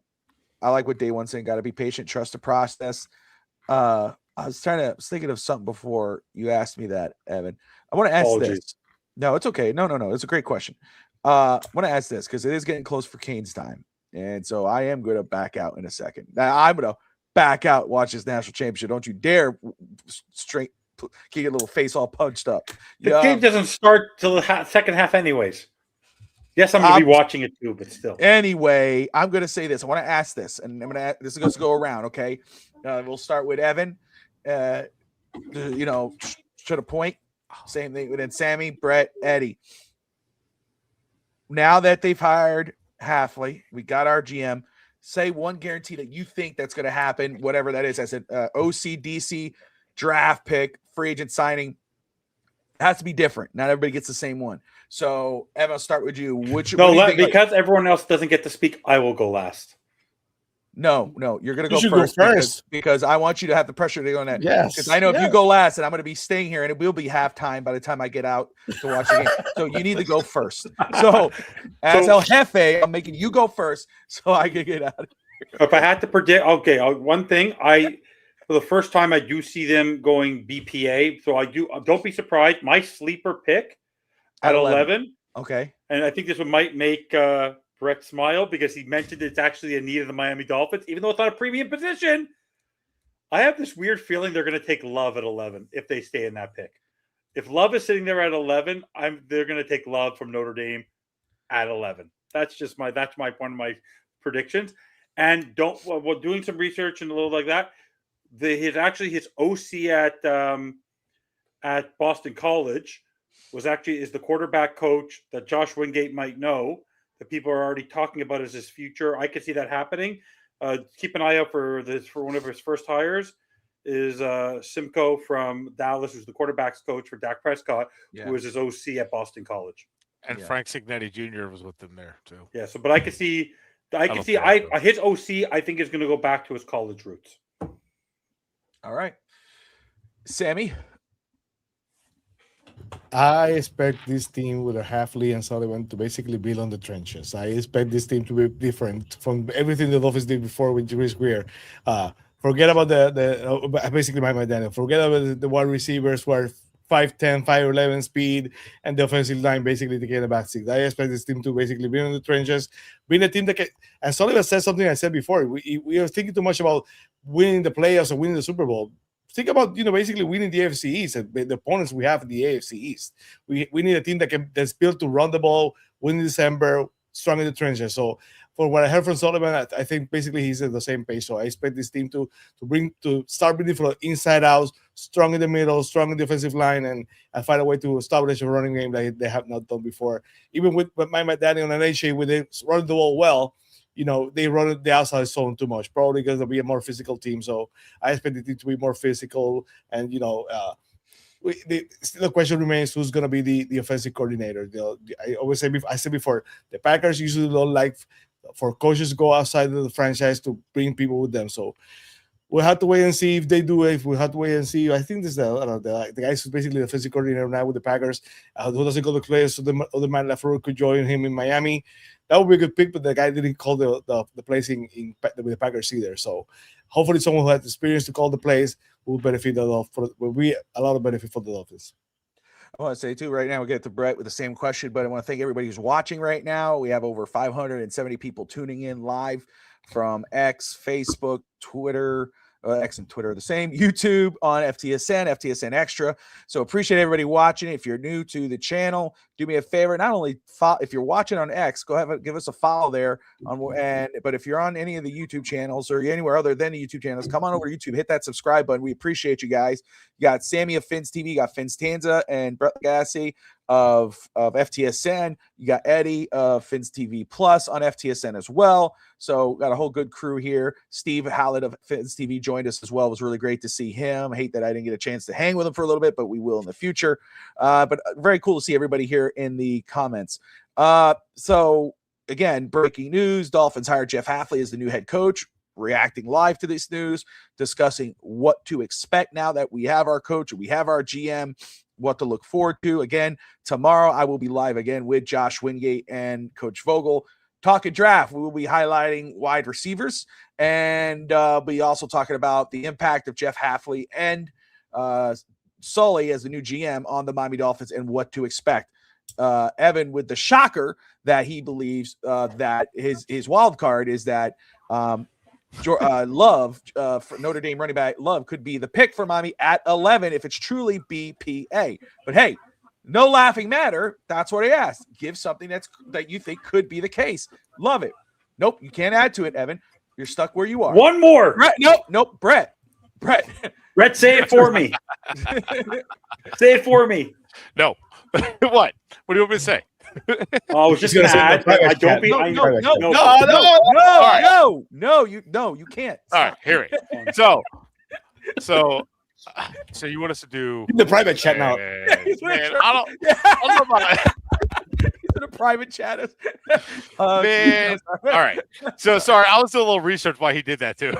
like what Day One saying. Got to be patient, trust the process. I was thinking of something before you asked me that, Evan. I want to ask this. No, it's okay. No. It's a great question. I want to ask this because it is getting close for Canes time. And so I am going to back out in a second. Now I'm going to back out, watch this national championship. Don't you dare get your little face all punched up. The game doesn't start till the second half anyways. Yes, I'm going to be watching it too, but still. Anyway, I'm going to say this. I want to ask this, and this is going to go around, okay? We'll start with Evan. To the point. Same thing. Then Sammy, Brett, Eddie. Now that they've hired Hafley, we got our GM. Say one guarantee that you think that's going to happen, whatever that is. I said OC, DC, draft pick, free agent signing. It has to be different. Not everybody gets the same one. So, Evan, I'll start with you. Because everyone else doesn't get to speak, I will go last. No, you're going to go first. Because I want you to have the pressure to go on that. Yes. Because I know if you go last, and I'm going to be staying here, and it will be halftime by the time I get out to watch the game. So you need to go first. So, as El Jefe, I'm making you go first so I can get out of here. If I had to predict, okay, one thing, for the first time, I do see them going BPA. So I do. Don't be surprised. My sleeper pick at 11. Okay. And I think this one might make Brett smile because he mentioned it's actually a need of the Miami Dolphins, even though it's not a premium position. I have this weird feeling they're going to take Love at 11 if they stay in that pick. If Love is sitting there at 11, they're going to take Love from Notre Dame at 11. That's one of my predictions. And doing some research and a little like that. His OC at Boston College is the quarterback coach that Josh Wingate might know that people are already talking about as his future. I could see that happening. Keep an eye out for one of his first hires is Simcoe from Dallas, who's the quarterback's coach for Dak Prescott, who was his OC at Boston College. And Frank Signetti Jr. was with them there too. Yeah. So, but I could see his OC. I think is going to go back to his college roots. All right, Sammy. I expect this team with a Hafley and Sullivan to basically build on the trenches. I expect this team to be different from everything the Dolphins did before with Chris Greer. Forget about basically Mike McDaniel. Forget about the wide receivers who are 5'10", 5'11" speed, and the offensive line basically taking the back seat. I expect this team to basically be in the trenches, being a team that can. And Sullivan said something I said before. We are thinking too much about winning the playoffs or winning the Super Bowl. think about, basically winning the AFC East and the opponents we have in the AFC East. We need a team that's built to run the ball, win in December, strong in the trenches. So for what I heard from Sullivan, I think basically he's at the same pace. So I expect this team to start building from the inside out, strong in the middle, strong in the defensive line, and find a way to establish a running game that they have not done before. Even with Miami Daniel and AJ, when they run the ball well, they run the outside zone too much, probably because they'll be a more physical team. So I expect the team to be more physical. And, the question remains who's going to be the offensive coordinator. I said before, the Packers usually don't like for coaches to go outside of the franchise to bring people with them. So we'll have to wait and see if they do it. If we have to wait and see, I think this is the guy who's basically the offensive coordinator now with the Packers. Who doesn't go to play, so the other man LaFleur could join him in Miami. That would be a good pick, but the guy didn't call the plays with the Packers either. So hopefully someone who has experience to call the plays will benefit will be a lot of benefit for the Dolphins. I want to say too, right now, we'll get to Brett with the same question, but I want to thank everybody who's watching right now. We have over 570 people tuning in live from X, Facebook, Twitter. X and Twitter are the same. YouTube on FTSN, FTSN Extra. So appreciate everybody watching. If you're new to the channel, do me a favor. Not only if you're watching on X, go ahead and give us a follow there. But if you're on any of the YouTube channels or anywhere other than the YouTube channels, come on over to YouTube, hit that subscribe button. We appreciate you guys. You got Sammy of Fins TV, you got Fins Tanza and Brett Gassi of FTSN. You got Eddie of Fins TV Plus on FTSN as well. So got a whole good crew here. Steve Hallett of Fins TV joined us as well. It was really great to see him. I hate that I didn't get a chance to hang with him for a little bit, but we will in the future. But very cool to see everybody here in the comments. So again, breaking news: Dolphins hired Jeff Hafley as the new head coach. Reacting live to this news, discussing what to expect now that we have our coach, we have our GM, what to look forward to. Again, tomorrow I will be live again with Josh Wingate and Coach Vogel talking draft. We will be highlighting wide receivers and be also talking about the impact of Jeff Hafley and Sully as the new GM on the Miami Dolphins and what to expect. Evan with the shocker that he believes that his wild card is that Love for Notre Dame running back Love could be the pick for Miami at 11 if it's truly BPA. But hey, no laughing matter. That's what I asked. Give something that you think could be the case. Love it. Nope, you can't add to it, Evan. You're stuck where you are. One more. Brett, nope. Brett, say it for me. Say it for me. No. What? What do you want me to say? I was just going to add. Don't be. No, you can't. All right, hear it. So you want us to do the private chat now? Man, I don't know about it. He's in a private chat. Man, all right. So sorry, I was doing a little research why he did that too.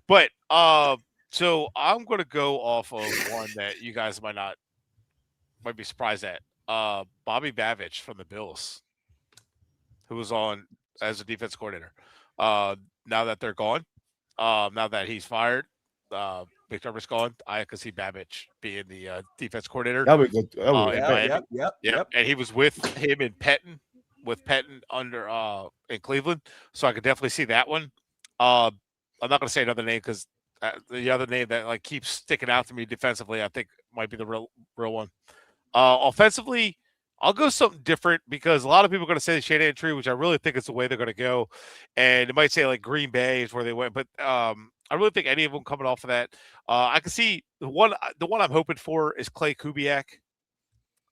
But so I'm going to go off of one that you guys might be surprised at. Bobby Bavich from the Bills, who was on as a defense coordinator. Now that they're gone, now that he's fired, McDermott's gone, I could see Bavich being the defense coordinator. That would be good. Yep. And he was with him in Petton, under in Cleveland, so I could definitely see that one. I'm not going to say another name because the other name that keeps sticking out to me defensively, I think might be the real one. Offensively, I'll go something different because a lot of people are going to say the Shanahan tree, which I really think is the way they're going to go. And it might say like Green Bay is where they went, but I really think any of them coming off of that. I can see the one I'm hoping for is Clay Kubiak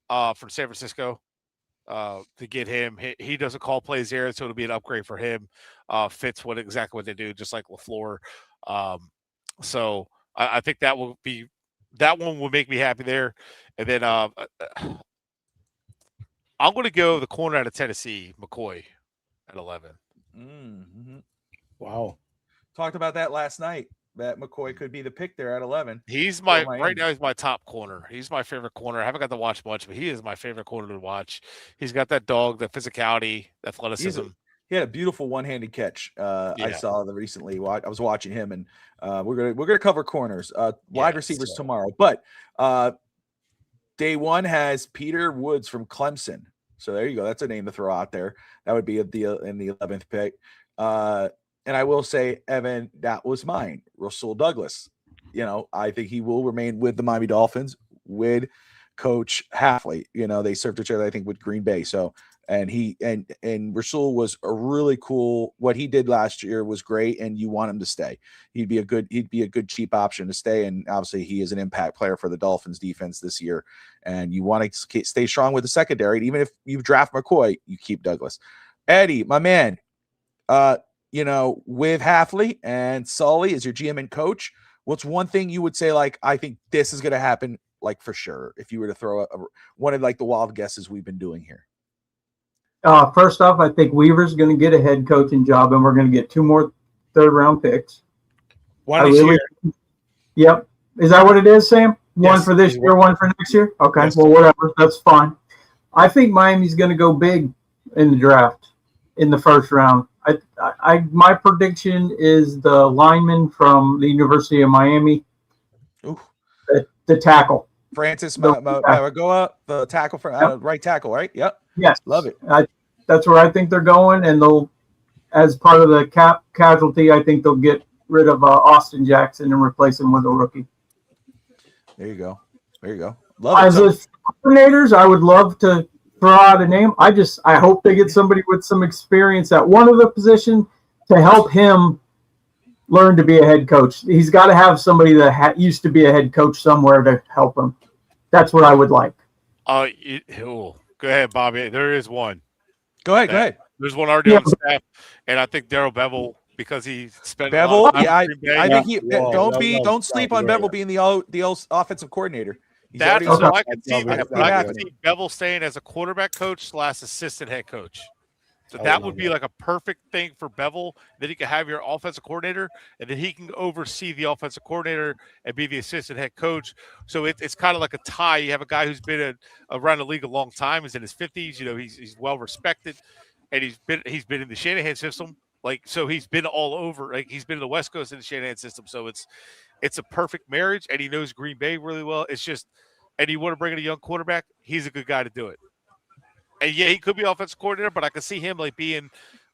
from San Francisco to get him. He doesn't call plays there, so it'll be an upgrade for him. Fits exactly what they do, just like LaFleur. So I think that one will make me happy there. And then I'm going to go the corner out of Tennessee, McCoy, at 11. Mm-hmm. Wow. Talked about that last night, that McCoy could be the pick there at 11. Right now he's my top corner. He's my favorite corner. I haven't got to watch much, but he is my favorite corner to watch. He's got that dog, that physicality, athleticism. He had a beautiful one-handed catch. I saw recently. I was watching him, and we're gonna cover corners, wide receivers tomorrow. But day one has Peter Woods from Clemson. So there you go. That's a name to throw out there. That would be in the 11th pick. And I will say, Evan, that was mine. Russell Douglas. I think he will remain with the Miami Dolphins with Coach Hafley. They served each other, I think, with Green Bay. So, and Rasul was a really cool. What he did last year was great, and you want him to stay. He'd be a good cheap option to stay, and obviously he is an impact player for the Dolphins defense this year. And you want to stay strong with the secondary. And even if you draft McCoy, you keep Douglas. Eddie, my man, with Hafley and Sully as your GM and coach, what's one thing you would say, like, I think this is going to happen, like, for sure, if you were to throw one of, like, the wild guesses we've been doing here? First off, I think Weaver's going to get a head coaching job, and we're going to get 2 more third-round picks. One this year. Yep. Is that what it is, Sam? One Yes, for this year, one for next year? Okay, Yes. well, whatever. That's fine. I think Miami's going to go big in the draft in the first round. My prediction is the lineman from the University of Miami, the tackle. Francis Maragoa, the tackle for right tackle, right? Yep. Yes, Love it. That's where I think they're going, and they'll, as part of the cap casualty, I think they'll get rid of Austin Jackson and replace him with a rookie. There you go. Love As it. coordinators, I would love to throw out a name. I hope they get somebody with some experience at one of the position to help him learn to be a head coach. He's got to have somebody that used to be a head coach somewhere to help him. That's what I would like. Go ahead, Bobby. There is one. Go ahead. There's one already on the staff, and I think Darrell Bevel, because he spent Bevel. I think don't sleep on Bevel being the offensive coordinator. I can happening. see Bevel staying as a quarterback coach / assistant head coach. So that would be like a perfect thing for Bevel. Then he can have your offensive coordinator, and then he can oversee the offensive coordinator and be the assistant head coach. So it's kind of like a tie. You have a guy who's been around the league a long time. He's in his 50s. He's well respected, and he's been in the Shanahan system. So he's been all over. Like, he's been in the West Coast in the Shanahan system. So it's a perfect marriage, and he knows Green Bay really well. It's just, and you want to bring in a young quarterback, he's a good guy to do it. And yeah, he could be offensive coordinator, but I can see him being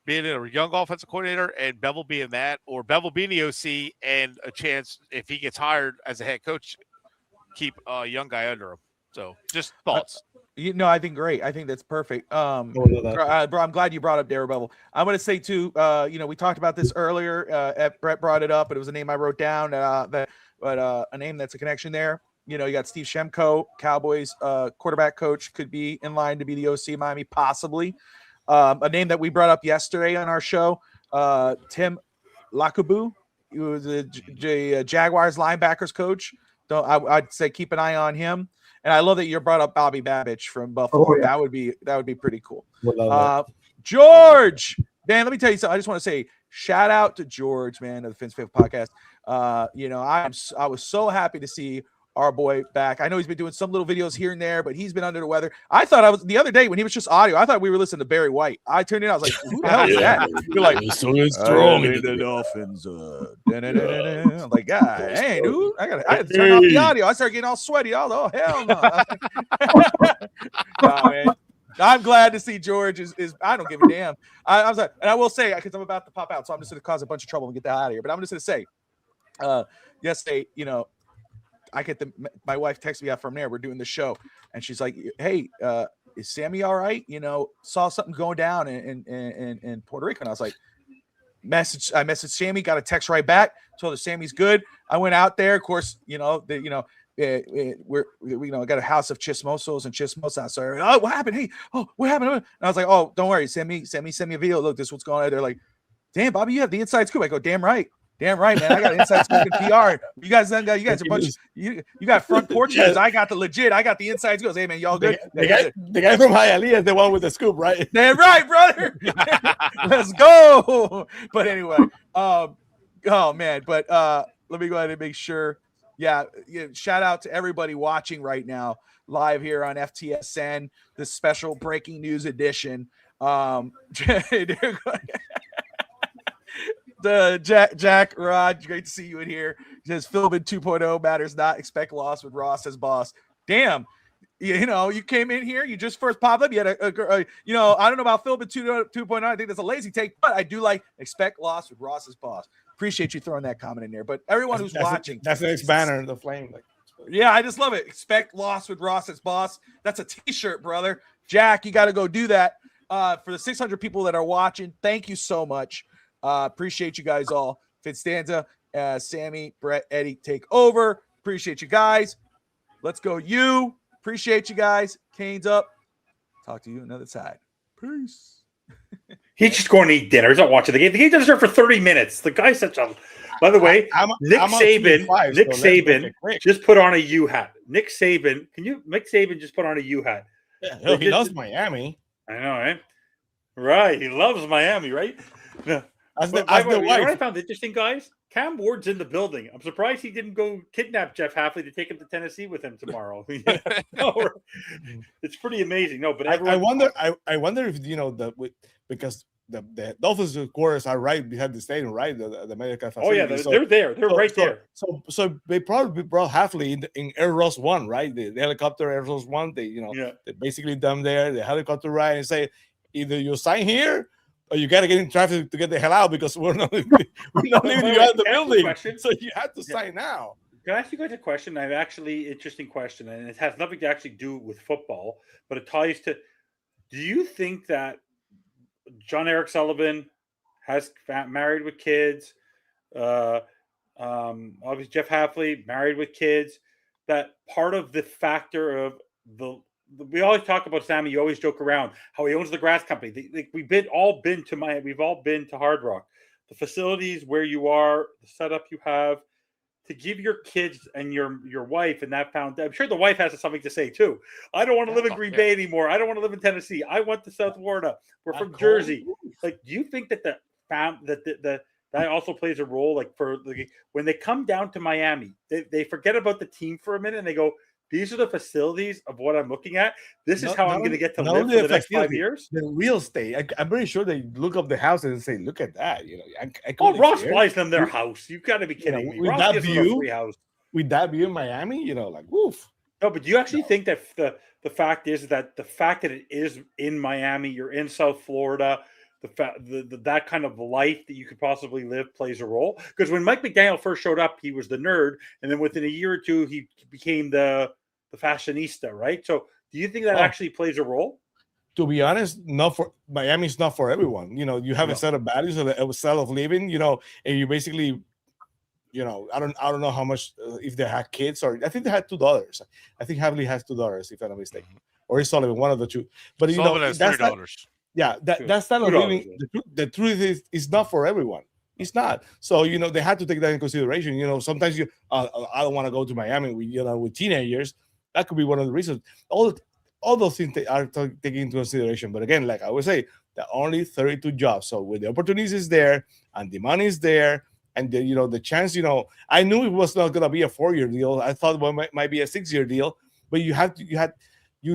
a young offensive coordinator and Bevel being that, or Bevel being the OC, and a chance, if he gets hired as a head coach, keep a young guy under him. So just thoughts. I think great. I think that's perfect. Bro, I'm glad you brought up Darrell Bevel. I'm going to say too, we talked about this earlier. Brett brought it up, but it was a name I wrote down. But a name that's a connection there. You got Steve Shemko, Cowboys quarterback coach, could be in line to be the OC Miami, possibly. A name that we brought up yesterday on our show, Tim Lakabu, who was the Jaguars linebackers coach. I'd say keep an eye on him. And I love that you brought up Bobby Babich from Buffalo. Oh, yeah. That would be pretty cool. George, man, let me tell you something. I just want to say shout out to George, man, of the Fins Fifth podcast. I was so happy to see our boy back. I know he's been doing some little videos here and there, but he's been under the weather. I thought the other day when he was just audio, I thought we were listening to Barry White. I turned in, I was like, who the hell is that? You're like, so strong in the Dolphins. I'm like, God, hey, dude, I had to turn off the audio. I started getting all sweaty. Oh, hell no. Nah, man. I'm glad to see George is I don't give a damn. I was like, and I will say, because I'm about to pop out, so I'm just going to cause a bunch of trouble and get that out of here. But I'm just going to say, yesterday, my wife texted me out from there. We're doing the show, and she's like, "Hey, is Sammy all right? Saw something going down in Puerto Rico." And I was like, I messaged Sammy, got a text right back, told her Sammy's good. I went out there, of course, we got a house of chismosos and chismosa. So, oh, what happened? Hey, what happened? And I was like, oh, don't worry, send me a video. Look, this is what's going on. They're like, damn, Bobby, you have the inside scoop. I go, damn right, man. I got inside scoop in PR. You guys are a bunch of you got front porches. I got the inside scoops. Hey man, y'all good? The guy from Hialeah is the one with the scoop, right? Damn right, brother. Let's go. But anyway, oh man, but let me go ahead and make sure. Yeah, shout out to everybody watching right now live here on FTSN, this special breaking news edition. The Jack Rod, great to see you in here. He says Philbin 2.0 matters not. Expect loss with Ross as boss. Damn, You came in here, you just first popped up. You had I don't know about Phil, but 2.0, I think that's a lazy take, but I do like expect loss with Ross's boss. Appreciate you throwing that comment in there. But everyone who's watching, that's the next banner, the flame. Like, yeah, I just love it. Expect loss with Ross's boss. That's a t-shirt, brother. Jack, you got to go do that. For the 600 people that are watching, thank you so much. Appreciate you guys all. Fitstanza, Sammy, Brett, Eddie, take over. Appreciate you guys. Let's go. You. Appreciate you guys. Kane's up. Talk to you another side. Peace. He's just going to eat dinner. He's not watching the game. The game doesn't start for 30 minutes. The guy's such a. By the way, Nick Saban just put on a U hat. Nick Saban just put on a U hat. Yeah, he loves Miami. I know, right? Right. He loves Miami, right? No. You know what I found interesting, guys? Cam Ward's in the building. I'm surprised he didn't go kidnap Jeff Hafley to take him to Tennessee with him tomorrow. It's pretty amazing. No, but I wonder if because the Dolphins quarters are right behind the stadium, right? The medical facility. Oh yeah, they're there. They're right there. So they probably brought Hafley in Air Ross One, right? The helicopter Air Ross One. They basically them there. The helicopter ride and say either you sign here or you got to get in traffic to get the hell out because we're not leaving you out of the building. So you have to sign now. Can I ask you guys a question? An actually interesting question, and it has nothing to actually do with football, but it ties to. Do you think that John Eric Sullivan has married with kids? Obviously Jeff Hafley married with kids. That part of the factor of we always talk about Sammy. You always joke around how he owns the grass company. We've all been to Miami. We've all been to Hard Rock. The facilities where you are, the setup you have, to give your kids and your wife and that I'm sure the wife has something to say too. I don't want to live in Green Bay anymore. I don't want to live in Tennessee. I want to South Florida. We're from Jersey. Like, do you think that that also plays a role? Like when they come down to Miami, they forget about the team for a minute and they go, these are the facilities of what I'm looking at. This is how I'm going to get to live for the next 5 years. The real estate. I'm pretty sure they look up the houses and say, "Look at that." Ross flies them their house. You got to be kidding me. With Ross that gives them a free house. With that view in Miami, like woof. No, but do you actually think that the fact that it is in Miami, you're in South Florida, that kind of life that you could possibly live plays a role? Because when Mike McDaniel first showed up, he was the nerd, and then within a year or two, he became the fashionista, right? So do you think that actually plays a role? To be honest, Miami's not for everyone. You have a set of values, a set of living, and you basically, I don't know how much, if they had kids, or I think they had 2 daughters. I think Hafley has 2 daughters, if I'm not mistaken. Or is Sullivan, one of the two. But Sullivan has 3 daughters. That's not living. The truth is not for everyone. It's not. So, they had to take that in consideration. Sometimes I don't want to go to Miami with teenagers. That could be one of the reasons. All those things they are taken into consideration. But again, like I would say, there are only 32 jobs. So when the opportunities is there and the money is there, and the chance, I knew it was not going to be a 4-year deal. I thought it might be a 6-year deal. But you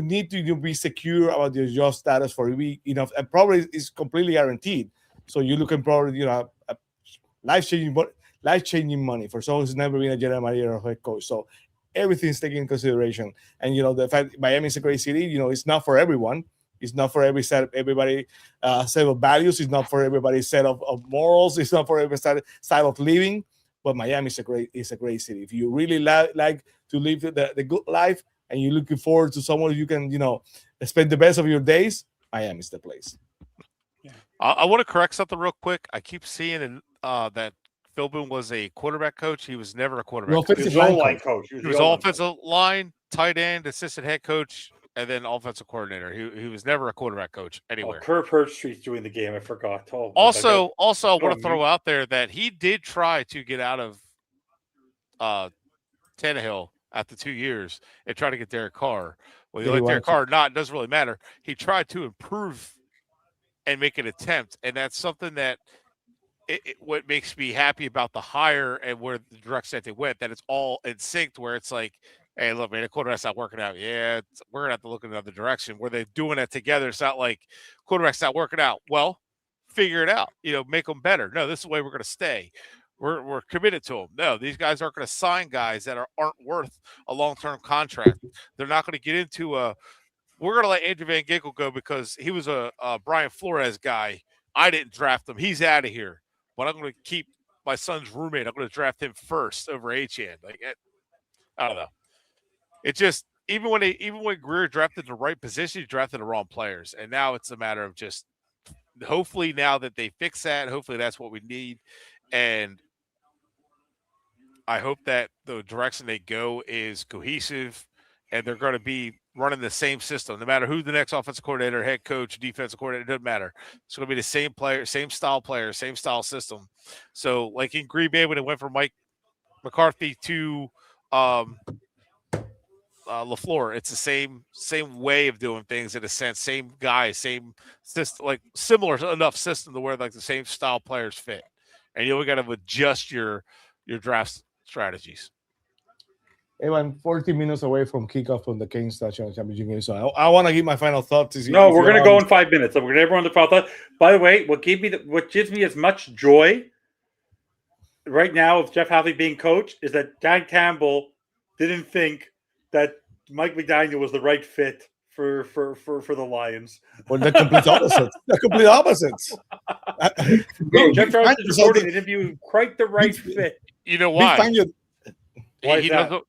need to be secure about your job status for enough, and probably it's completely guaranteed. So you're looking probably life-changing money for someone who's never been a general manager or head coach. So everything's taken into consideration. And the fact Miami is a great city, it's not for everyone. It's not for everybody set of values. It's not for everybody's set of morals. It's not for every style of living. But Miami is a great city. If you really like to live the good life and you're looking forward to somewhere you can spend the best of your days, Miami is the place. Yeah. I want to correct something real quick. I keep seeing that Philbin was a quarterback coach. He was never a quarterback coach. He was line coach. He was offensive line, tight end, assistant head coach, and then offensive coordinator. He was never a quarterback coach anywhere. Kirk Herbstreit's doing the game. I forgot. Also, I want to throw out there that he did try to get out of Tannehill after 2 years and try to get Derek Carr. Well, he let Derek Carr not. It doesn't really matter. He tried to improve and make an attempt, and that's something that what makes me happy about the hire and where the direction that they went, that it's all in sync, where it's like, hey, look, man, the quarterback's not working out. Yeah, we're going to have to look in another direction. Where they're doing it together, it's not like quarterback's not working out. Well, figure it out. Make them better. No, this is the way we're going to stay. We're committed to them. No, these guys aren't going to sign guys that aren't worth a long-term contract. They're not going to get into we're going to let Andrew Van Ginkel go because he was a Brian Flores guy. I didn't draft him. He's out of here. But I'm going to keep my son's roommate. I'm going to draft him first over Achane. Like, I don't know. It just even when Greer drafted the right position, he drafted the wrong players. And now it's a matter of just hopefully now that they fix that, hopefully that's what we need. And I hope that the direction they go is cohesive and they're going to be running the same system. No matter who the next offensive coordinator, head coach, defensive coordinator, it doesn't matter. It's going to be the same player, same style system. So like in Green Bay when it went from Mike McCarthy to LaFleur, it's the same way of doing things in a sense, same guy, same system, like similar enough system to where like the same style players fit. And you only got to adjust your draft strategies. Hey, man, 40 minutes away from kickoff on the Kings National Championship game. So I want to give my final thoughts. No, we're going to go in 5 minutes. So we're going to everyone the final thought. By the way, what gives me as much joy right now with Jeff Hafley being coach is that Dan Campbell didn't think that Mike McDaniel was the right fit for the Lions. Well, the complete opposite. The complete opposites. Jeff Charles reported an interview quite the right fit. You know why?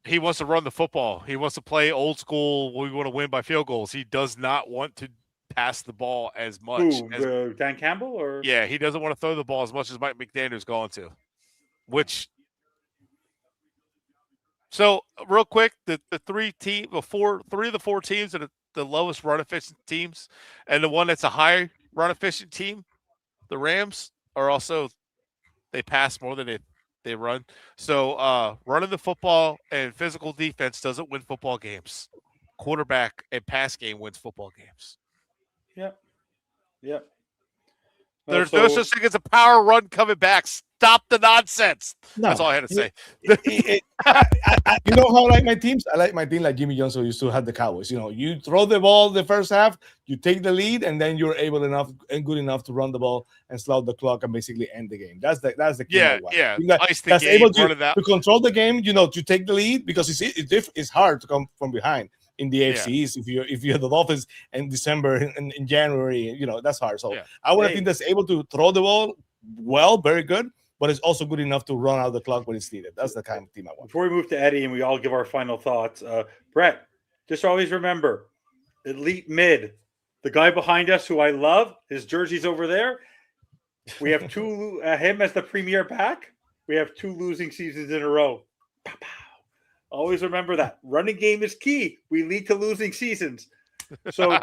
He wants to run the football. He wants to play old school. We want to win by field goals. He does not want to pass the ball as much. Dan Campbell? Or yeah, he doesn't want to throw the ball as much as Mike McDaniel's going to. So real quick, the three of the four teams that are the lowest run efficient teams, and the one that's a high run efficient team, the Rams are also they pass more than they run. So running the football and physical defense doesn't win football games. Quarterback and pass game wins football games. Yep. There's no such thing as a power run coming back. Stop the nonsense. No. That's all I had to say. You know how I like my teams? I like my team like Jimmy Johnson used to have the Cowboys. You know, you throw the ball the first half, you take the lead, and then you're able enough and good enough to run the ball and slow the clock and basically end the game. That's the key. Yeah. That's able to control the game. You know, to take the lead because it's hard to come from behind. In the AFC East, if you're the Dolphins in December in January, you know that's hard. So I want a team that's able to throw the ball well, very good, but it's also good enough to run out the clock when it's needed. That's the kind of team I want. Before we move to Eddie and we all give our final thoughts, Brett, just always remember, elite mid, the guy behind us who I love, his jersey's over there. We have him as the premier back. We have 2 losing seasons in a row. Pow, pow. Always remember that. Running game is key. We lead to losing seasons. So,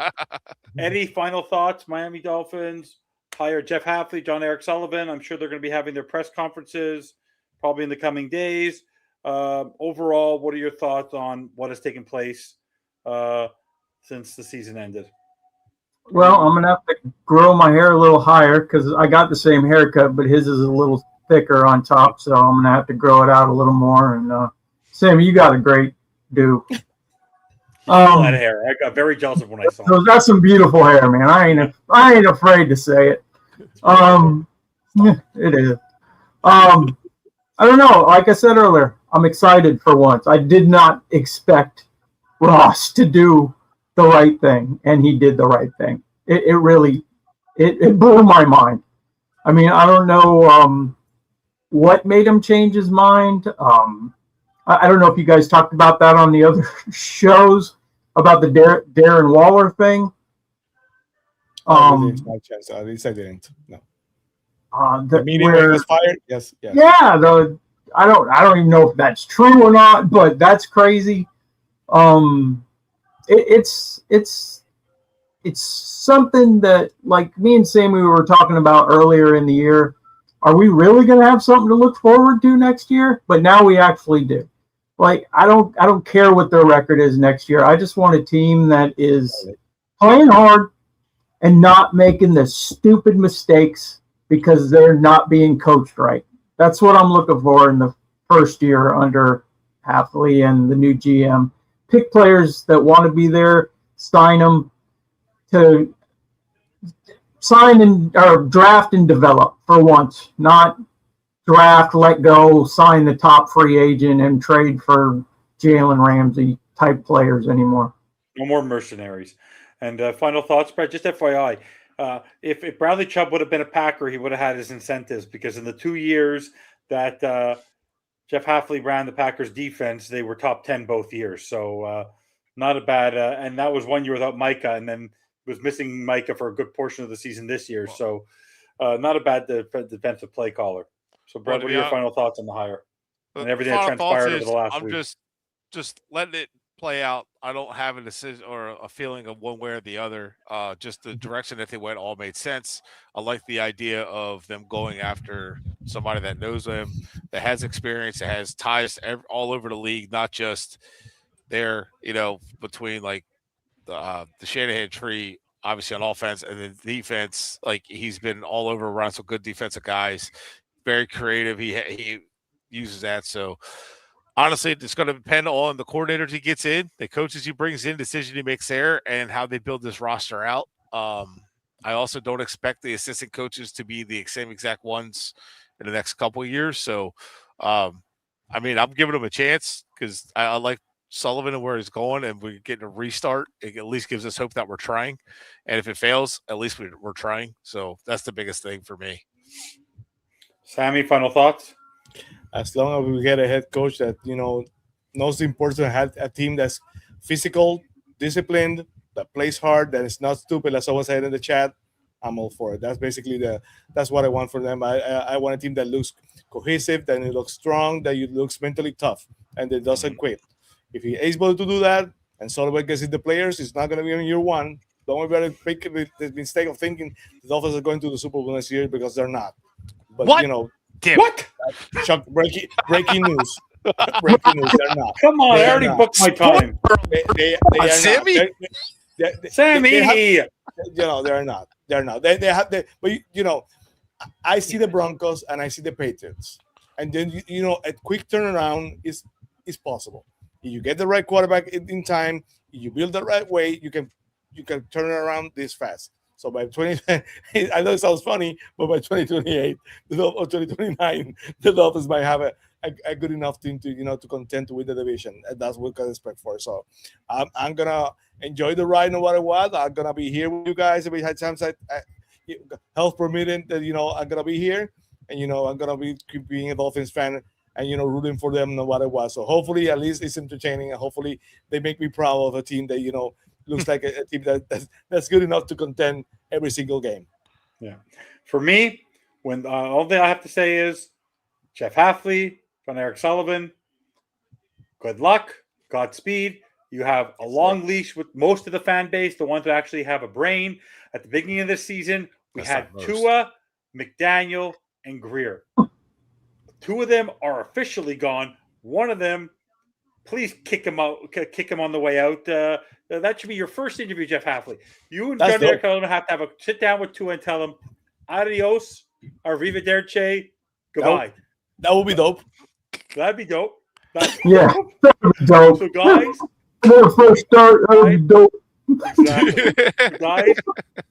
Eddie, final thoughts? Miami Dolphins hire Jeff Hafley, John Eric Sullivan. I'm sure they're going to be having their press conferences probably in the coming days. Overall, what are your thoughts on what has taken place since the season ended? Well, I'm going to have to grow my hair a little higher because I got the same haircut, but his is a little thicker on top, so I'm going to have to grow it out a little more. And Sammy, you got a great do. That hair. I got very jealous of when I saw it. So that's some beautiful hair, man. I ain't afraid to say it. It is. I don't know. Like I said earlier, I'm excited for once. I did not expect Ross to do the right thing, and he did the right thing. It really blew my mind. I mean, I don't know what made him change his mind. I don't know if you guys talked about that on the other shows about the Darren Waller thing. At least I didn't. No. The meeting where he was fired. Yes. Yeah. I don't even know if that's true or not, but that's crazy. It's something that, like me and Sammy were talking about earlier in the year. Are we really going to have something to look forward to next year? But now we actually do. Like, I don't care what their record is next year. I just want a team that is playing hard and not making the stupid mistakes because they're not being coached right. That's what I'm looking for in the first year under Hafley and the new GM. Pick players that want to be there, sign them to sign and or draft and develop for once, not draft, let go, sign the top free agent, and trade for Jalen Ramsey type players anymore. No more mercenaries. And final thoughts, Brett, just FYI. If Bradley Chubb would have been a Packer, he would have had his incentives, because in the 2 years that Jeff Hafley ran the Packers defense, they were top 10 both years. So not a bad, and that was 1 year without Micah, and then was missing Micah for a good portion of the season this year. So not a bad defensive play caller. So Brett, what are your final thoughts on the hire and everything that transpired over the last week? I'm just letting it play out. I don't have a decision or a feeling of one way or the other. Just the direction that they went all made sense. I like the idea of them going after somebody that knows them, that has experience, that has ties all over the league, not just there, between like the Shanahan tree, obviously on offense, and then defense. Like, he's been all over around some good defensive guys, very creative. He uses that. So honestly, it's going to depend on the coordinators he gets in, the coaches he brings in, decision he makes there, and how they build this roster out. I also don't expect the assistant coaches to be the same exact ones in the next couple of years. So, I'm giving them a chance because I like Sullivan and where he's going, and we're getting a restart. It at least gives us hope that we're trying. And if it fails, at least we're trying. So that's the biggest thing for me. Sammy, final thoughts? As long as we get a head coach that knows the importance of have a team that's physical, disciplined, that plays hard, that is not stupid, as someone said in the chat, I'm all for it. That's basically that's what I want for them. I want a team that looks cohesive, that it looks strong, that it looks mentally tough, and that doesn't quit. If he is able to do that, and Sullivan gets the players, it's not going to be in year one. Don't worry about it. The mistake of thinking the Dolphins are going to the Super Bowl next year, because they're not. But what? Damn. What? Chuck, breaking news. Breaking news. They're not. Come on, I already booked my time. They are Sammy? not. Sammy. They're not. They're not. They have. But I see the Broncos and I see the Patriots, and then a quick turnaround is possible. If you get the right quarterback in time, you build the right way, you can turn it around this fast. So by 20, I know it sounds funny, but by 2028 or 2029, the Dolphins might have a good enough team to contend to win the division. And that's what we can expect for. So I'm gonna enjoy the ride no matter what. I'm gonna be here with you guys every time health permitting. That I'm gonna be here, and I'm gonna be being a Dolphins fan and rooting for them no matter what. So hopefully at least it's entertaining, and hopefully they make me proud of a team that looks like a team that's good enough to contend every single game. Yeah. For me, when all that I have to say is Jeff Hafley, from Eric Sullivan, good luck, Godspeed. You have a long leash with most of the fan base, the ones that actually have a brain. At the beginning of this season, we had Tua, McDaniel, and Greer. Two of them are officially gone. One of them, please kick him out. Kick him on the way out. That should be your first interview, Jeff Hafley. You and John Eric have to have a sit down with Tua and tell him, adios, arrivederci, goodbye. That would be dope. That'd be dope. That'd be dope. So, guys, their first start, that'd be dope. Exactly. Guys,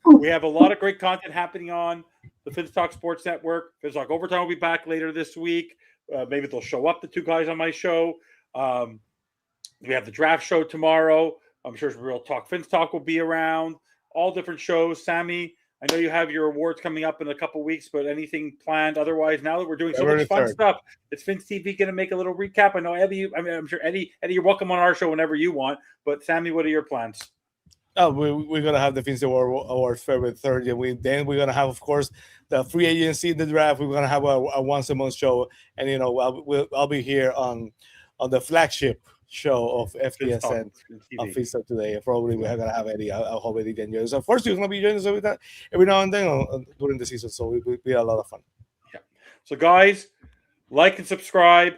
we have a lot of great content happening on the Fins Talk Sports Network. Fins Talk Overtime will be back later this week. Maybe they'll show up, the two guys on my show. We have the draft show tomorrow. I'm sure Real Talk Fins Talk will be around. All different shows. Sammy, I know you have your awards coming up in a couple weeks, but anything planned otherwise? Now that we're doing so much fun stuff, is Fins TV going to make a little recap? I know Eddie. I'm sure Eddie, you're welcome on our show whenever you want. But Sammy, what are your plans? Oh, we're gonna have the Fins Awards February 3rd, and then we're gonna have, of course, the free agency, the draft. We're gonna have a once a month show, and I'll be here on the flagship show of FTSN on Fins Talk today. Probably we're gonna have Eddie. I hope Eddie can join us. Of course, he's gonna be joining us every now and then during the season, so it'll be a lot of fun. Yeah. So guys, like and subscribe.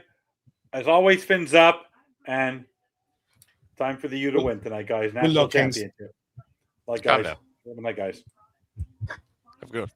As always, Fins up, and time for the U to win tonight, guys. National championship. Like, guys. Have a night, guys. Have a good.